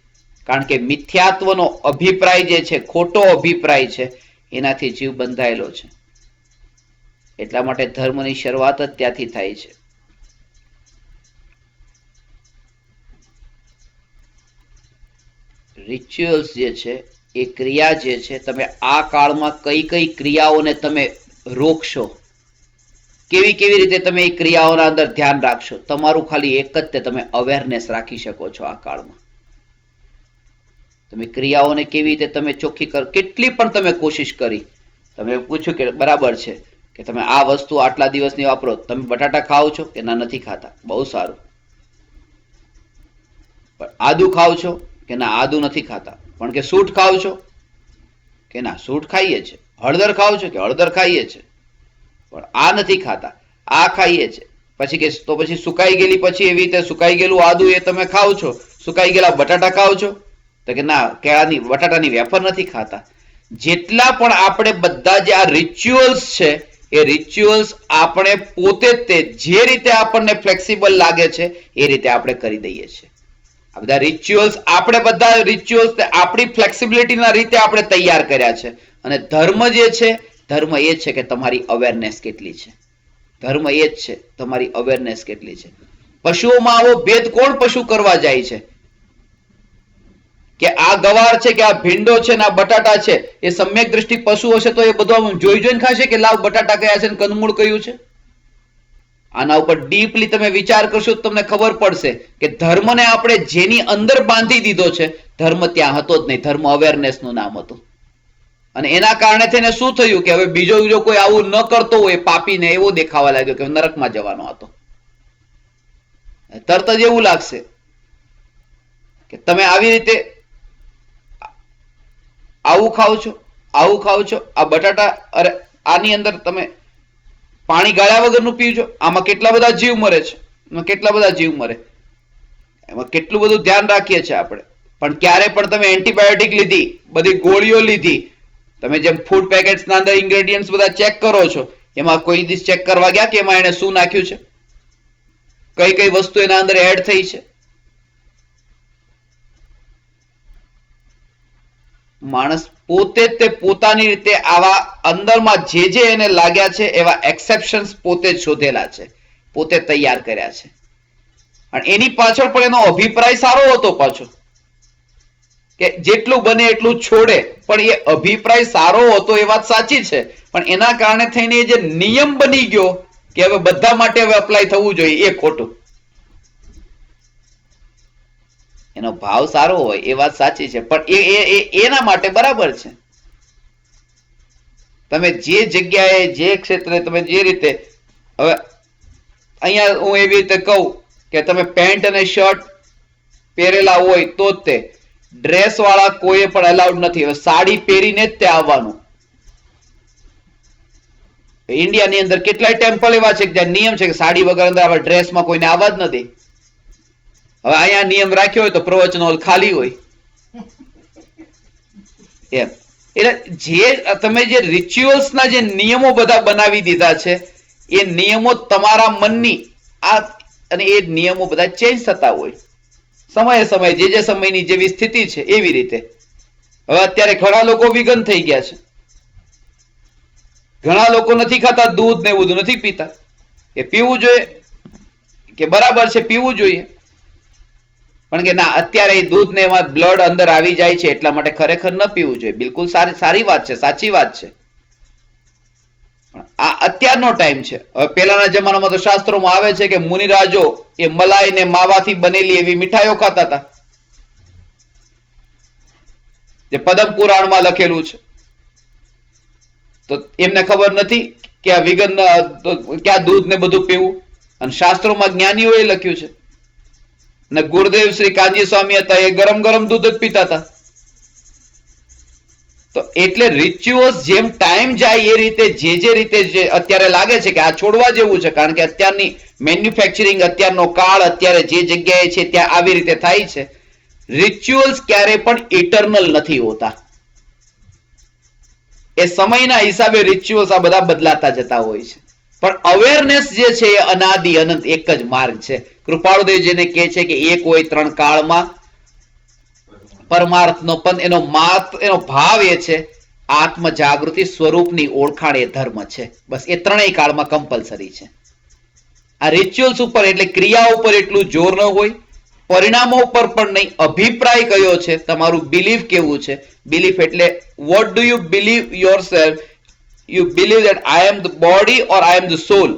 કારણ કે મિથ્યાત્વનો અભિપ્રાય જે છે, ખોટો અભિપ્રાય છે, એનાથી જીવ બંધાયેલો છે. એટલા માટે ધર્મની શરૂઆત જ ત્યાંથી થાય છે. રિચ્યુઅલ્સ જે છે, એ ક્રિયા જે છે, તમે આ કાળમાં કઈ કઈ ક્રિયાઓને તમે રોકશો, કેવી કેવી રીતે તમે એ ક્રિયાઓના અંદર ધ્યાન રાખશો, તમારું ખાલી એક જ તમે અવેરનેસ રાખી શકો છો. આ કાળમાં તમે ક્રિયાઓને કેવી રીતે તમે ચોખ્ખી કરો, કેટલી પણ તમે કોશિશ કરી, તમે પૂછ્યું કે બરાબર છે કે તમે આ વસ્તુ આટલા દિવસની વાપરો, તમે બટાટા ખાઓ છો કે ના નથી ખાતા, બહુ સારું. પણ આદુ ખાઓ છો કે ના આદુ નથી ખાતા, પણ કે સૂટ ખાઓ છો કે ના સૂટ ખાઈએ છે, હળદર ખાઓ છો કે હળદર ખાઈએ છે, પણ આ નથી ખાતા, આ ખાઈએ છે. પછી કે તો પછી સુકાઈ ગયેલી, પછી એવી રીતે સુકાઈ ગયેલું આદુ એ તમે ખાઓ છો, સુકાઈ ગયેલા બટાટા ખાઓ છો તો કે ના કેળાની બટાટાની વેફર નથી ખાતા. જેટલા પણ આપણે બધા જે આ રિચ્યુઅલ્સ છે, એ રિચ્યુઅલ્સ આપણે પોતે તે જે રીતે આપણને ફ્લેક્સિબલ લાગે છે એ રીતે આપણે કરી દઈએ છીએ. આ બધા રિચ્યુઅલ્સ આપણે બધા રિચ્યુઅલ્સ આપણી ફ્લેક્સિબિલિટીના રીતે આપણે તૈયાર કર્યા છે. અને ધર્મ જે છે ધર્મ એ છે કે તમારી અવેરનેસ કેટલી છે. ધર્મ એ જ છે તમારી અવેરનેસ કેટલી છે. પશુઓમાં આવો ભેદ કોણ પશુ કરવા જાય છે કે આ ગવાર છે કે આ ભીંડો છે ને આ બટાટા છે, એ સમ્યક દ્રષ્ટિ પશુ હશે તો એ બધું જોઈને ખાશે કે લાવ બટાટા કયા છે ને કંદમૂળ કયું છે. આના ઉપર ડીપલી તમે વિચાર કરશો તો તમને ખબર પડશે કે ધર્મને આપણે જેની અંદર બાંધી દીધો છે, ધર્મ ત્યાં હતો જ નહીં. ધર્મ અવેરનેસ નું નામ હતું. અને એના કારણે થઈને શું થયું કે હવે બીજો કોઈ આવું ન કરતો હોય પાપીને એવો દેખાવા લાગ્યો કે નરકમાં જવાનો હતો. તરત જ એવું લાગશે કે તમે આવી રીતે આવું ખાવ છો, આવું ખાવ છો, આ બટાટા, અરે આની અંદર તમે પાણી ગાળ્યા વગરનું પીવું છો, આમાં કેટલા બધા જીવ મરે છે, એમાં કેટલા બધા જીવ મરે, એમાં કેટલું બધું ધ્યાન રાખીએ છીએ આપણે. પણ ક્યારે પણ તમે એન્ટીબાયોટિક લીધી, બધી ગોળીઓ લીધી, તમે જેમ ફૂડ પેકેટ્સ ના અંદર ઇન્ગ્રેડિયન્ટ્સ બધા ચેક કરો છો, એમાં કોઈ દિવસ ચેક કરવા ગયા કે એમાં એને શું નાખ્યું છે, કઈ કઈ વસ્તુ એના અંદર એડ થઈ છે? માણસ પોતે તે પોતાની રીતે આવા અંદરમાં જે એને લાગ્યા છે એવા એક્સેપ્શન્સ પોતે જ શોધેલા છે, પોતે તૈયાર કર્યા છે. અને એની પાછળ પણ એનો અભિપ્રાય સારો હતો પાછો કે જેટલું બને એટલું છોડે, પણ એ અભિપ્રાય સારો હતો એ વાત સાચી છે, પણ એના કારણે થઈને એ જે નિયમ બની ગયો કે હવે બધા માટે હવે અપ્લાય થવું જોઈએ, એ ખોટું. એનો ભાવ સારો હોય એ વાત સાચી છે, પણ એના માટે બરાબર છે. તમે જે જગ્યાએ જે ક્ષેત્રે તમે જે રીતે, હવે અહીંયા હું એવી રીતે કહું કે તમે પેન્ટ અને શર્ટ પહેરેલા હોય તો જ તે, ડ્રેસ વાળા કોઈ પણ અલાઉડ નથી. હવે સાડી પહેરીને જ તે આવવાનું. ઇન્ડિયાની અંદર કેટલાય ટેમ્પલ એવા છે કે જ્યાં નિયમ છે કે સાડી વગર અંદર આવા ડ્રેસમાં કોઈને આવવા જ નથી. હવે અહીંયા નિયમ રાખ્યો હોય તો પ્રવચન હોલ ખાલી હોય એમ. એટલે જે તમે જે રિચ્યુઅલ્સના જે નિયમો બધા બનાવી દીધા છે, એ નિયમો તમારા મનની આ, અને એ નિયમો બધા ચેન્જ થતા હોય સમયે સમયે, જે સમયની જેવી સ્થિતિ છે એવી રીતે. હવે અત્યારે ઘણા લોકો વિગન થઈ ગયા છે, ઘણા લોકો નથી ખાતા દૂધ ને એવું બધું નથી પીતા. એ પીવું જોઈએ કે બરાબર છે, પીવું જોઈએ, પણ કે ના અત્યારે એ દૂધ ને એમાં બ્લડ અંદર આવી જાય છે એટલા માટે ખરેખર ન પીવું જોઈએ. બિલકુલ સારી વાત છે, સાચી વાત છે. આ અત્યારનો ટાઈમ છે. હવે પહેલાના જમાનામાં તો શાસ્ત્રોમાં આવે છે કે મુનિરાજો એ મલાઈ ને માવાથી બનેલી એવી મીઠાઈઓ ખાતા હતા, જે પદ્મ પુરાણમાં લખેલું છે. તો એમને ખબર નથી કે આ વિગન ક્યાં દૂધ ને બધું પીવું, અને શાસ્ત્રોમાં જ્ઞાનીઓએ લખ્યું છે. અને ગુરુદેવ શ્રી કાનજી સ્વામી હતા, એ ગરમ ગરમ દૂધ જ પીતા હતા. તો એટલે રિચ્યુઅલ્સ જેમ ટાઈમ જાય એ રીતે જે રીતે અત્યારે લાગે છે કે આ છોડવા જેવું છે, કારણ કે અત્યારની મેન્યુફેક્ચરિંગ, અત્યારનો કાળ, અત્યારે જે જગ્યાએ છે ત્યાં આવી રીતે થાય છે. રિચ્યુઅલ્સ ક્યારે પણ ઇટરનલ નથી હોતા. એ સમયના હિસાબે રિચ્યુઅલ્સ આ બધા બદલાતા જતા હોય છે, પણ અવેરનેસ જે છે એ અનાદિ અનંત એક જ માર્ગ છે. કૃપાળુદેવજીને કહે છે કે એક હોય ત્રણ કાળમાં પરમાર્થનો પંથ. એનો ભાવ એ છે આત્મ જાગૃતિ, સ્વરૂપની ઓળખાણ, એ ધર્મ છે. બસ એ ત્રણેય કાળમાં કમ્પલસરી છે. આ રિચ્યુઅલ્સ ઉપર એટલે ક્રિયા ઉપર એટલું જોર ન હોય, પરિણામો ઉપર પણ નહીં. અભિપ્રાય કયો છે, તમારું બિલીફ કેવું છે. બિલીફ એટલે what do you believe your self? You believe that I am the body or I am the સોલ.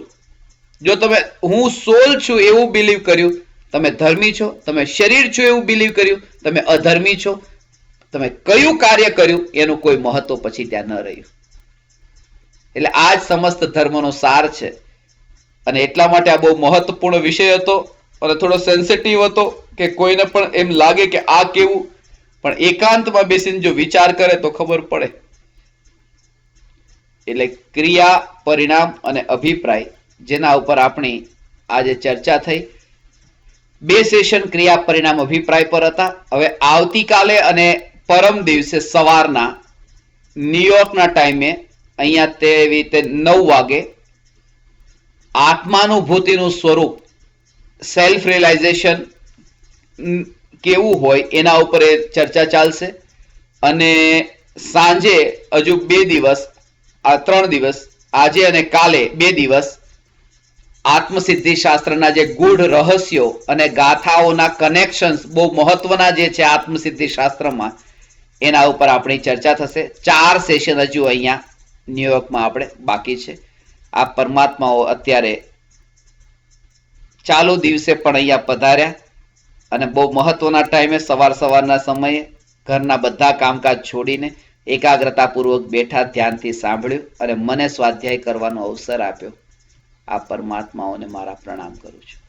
જો તમે હું સોલ છું એવું બિલીવ કર્યું, તમે ધર્મી છો. તમે શરીર છો એવું બિલીવ કર્યું, તમે અધર્મી છો. તમે કયું કાર્ય કર્યું એનું કોઈ મહત્વ પછી ત્યાં ન રહ્યું. એટલે આ જ સમસ્ત ધર્મનો સાર છે. અને એટલા માટે આ બહુ મહત્વપૂર્ણ વિષય હતો, અને થોડો સેન્સિટિવ હતો કે કોઈને પણ એમ લાગે કે આ કેવું, પણ એકાંતમાં બેસીને જો વિચાર કરે તો ખબર પડે. એટલે ક્રિયા, પરિણામ અને અભિપ્રાય, જેના ઉપર આપણી આજે ચર્ચા થઈ. 2 સેશન ક્રિયા, પરિણામ, અભિપ્રાય પર હતા. હવે આવતીકાલે અને પરમ દિવસે સવારના ન્યુયોર્કના ટાઈમે અહીંયા તેવી રીતે 9 વાગે આત્માનુભૂતિનું સ્વરૂપ, સેલ્ફ રિયલાઇઝેશન કેવું હોય એના ઉપર એ ચર્ચા ચાલશે. અને સાંજે હજુ 2 દિવસ આ 3 દિવસ, આજે અને કાલે 2 દિવસ, આત્મસિદ્ધિ શાસ્ત્રના જે ગૂઢ રહસ્યો અને ગાથાઓના કનેક્શન્સ બહુ મહત્વના જે છે આત્મસિદ્ધિ શાસ્ત્રમાં, એના ઉપર આપણી ચર્ચા થશે. 4 સેશન હજુ અહીંયા ન્યુયોર્કમાં આપણે બાકી છે. આ પરમાત્માઓ અત્યારે ચાલુ દિવસે પણ અહીંયા પધાર્યા અને બહુ મહત્વના ટાઈમે સવારના સમયે ઘરના બધા કામકાજ છોડીને એકાગ્રતાપૂર્વક બેઠા, ધ્યાનથી સાંભળ્યું અને મને સ્વાધ્યાય કરવાનો અવસર આપ્યો. આ પરમાત્માઓને મારા પ્રણામ કરું છું.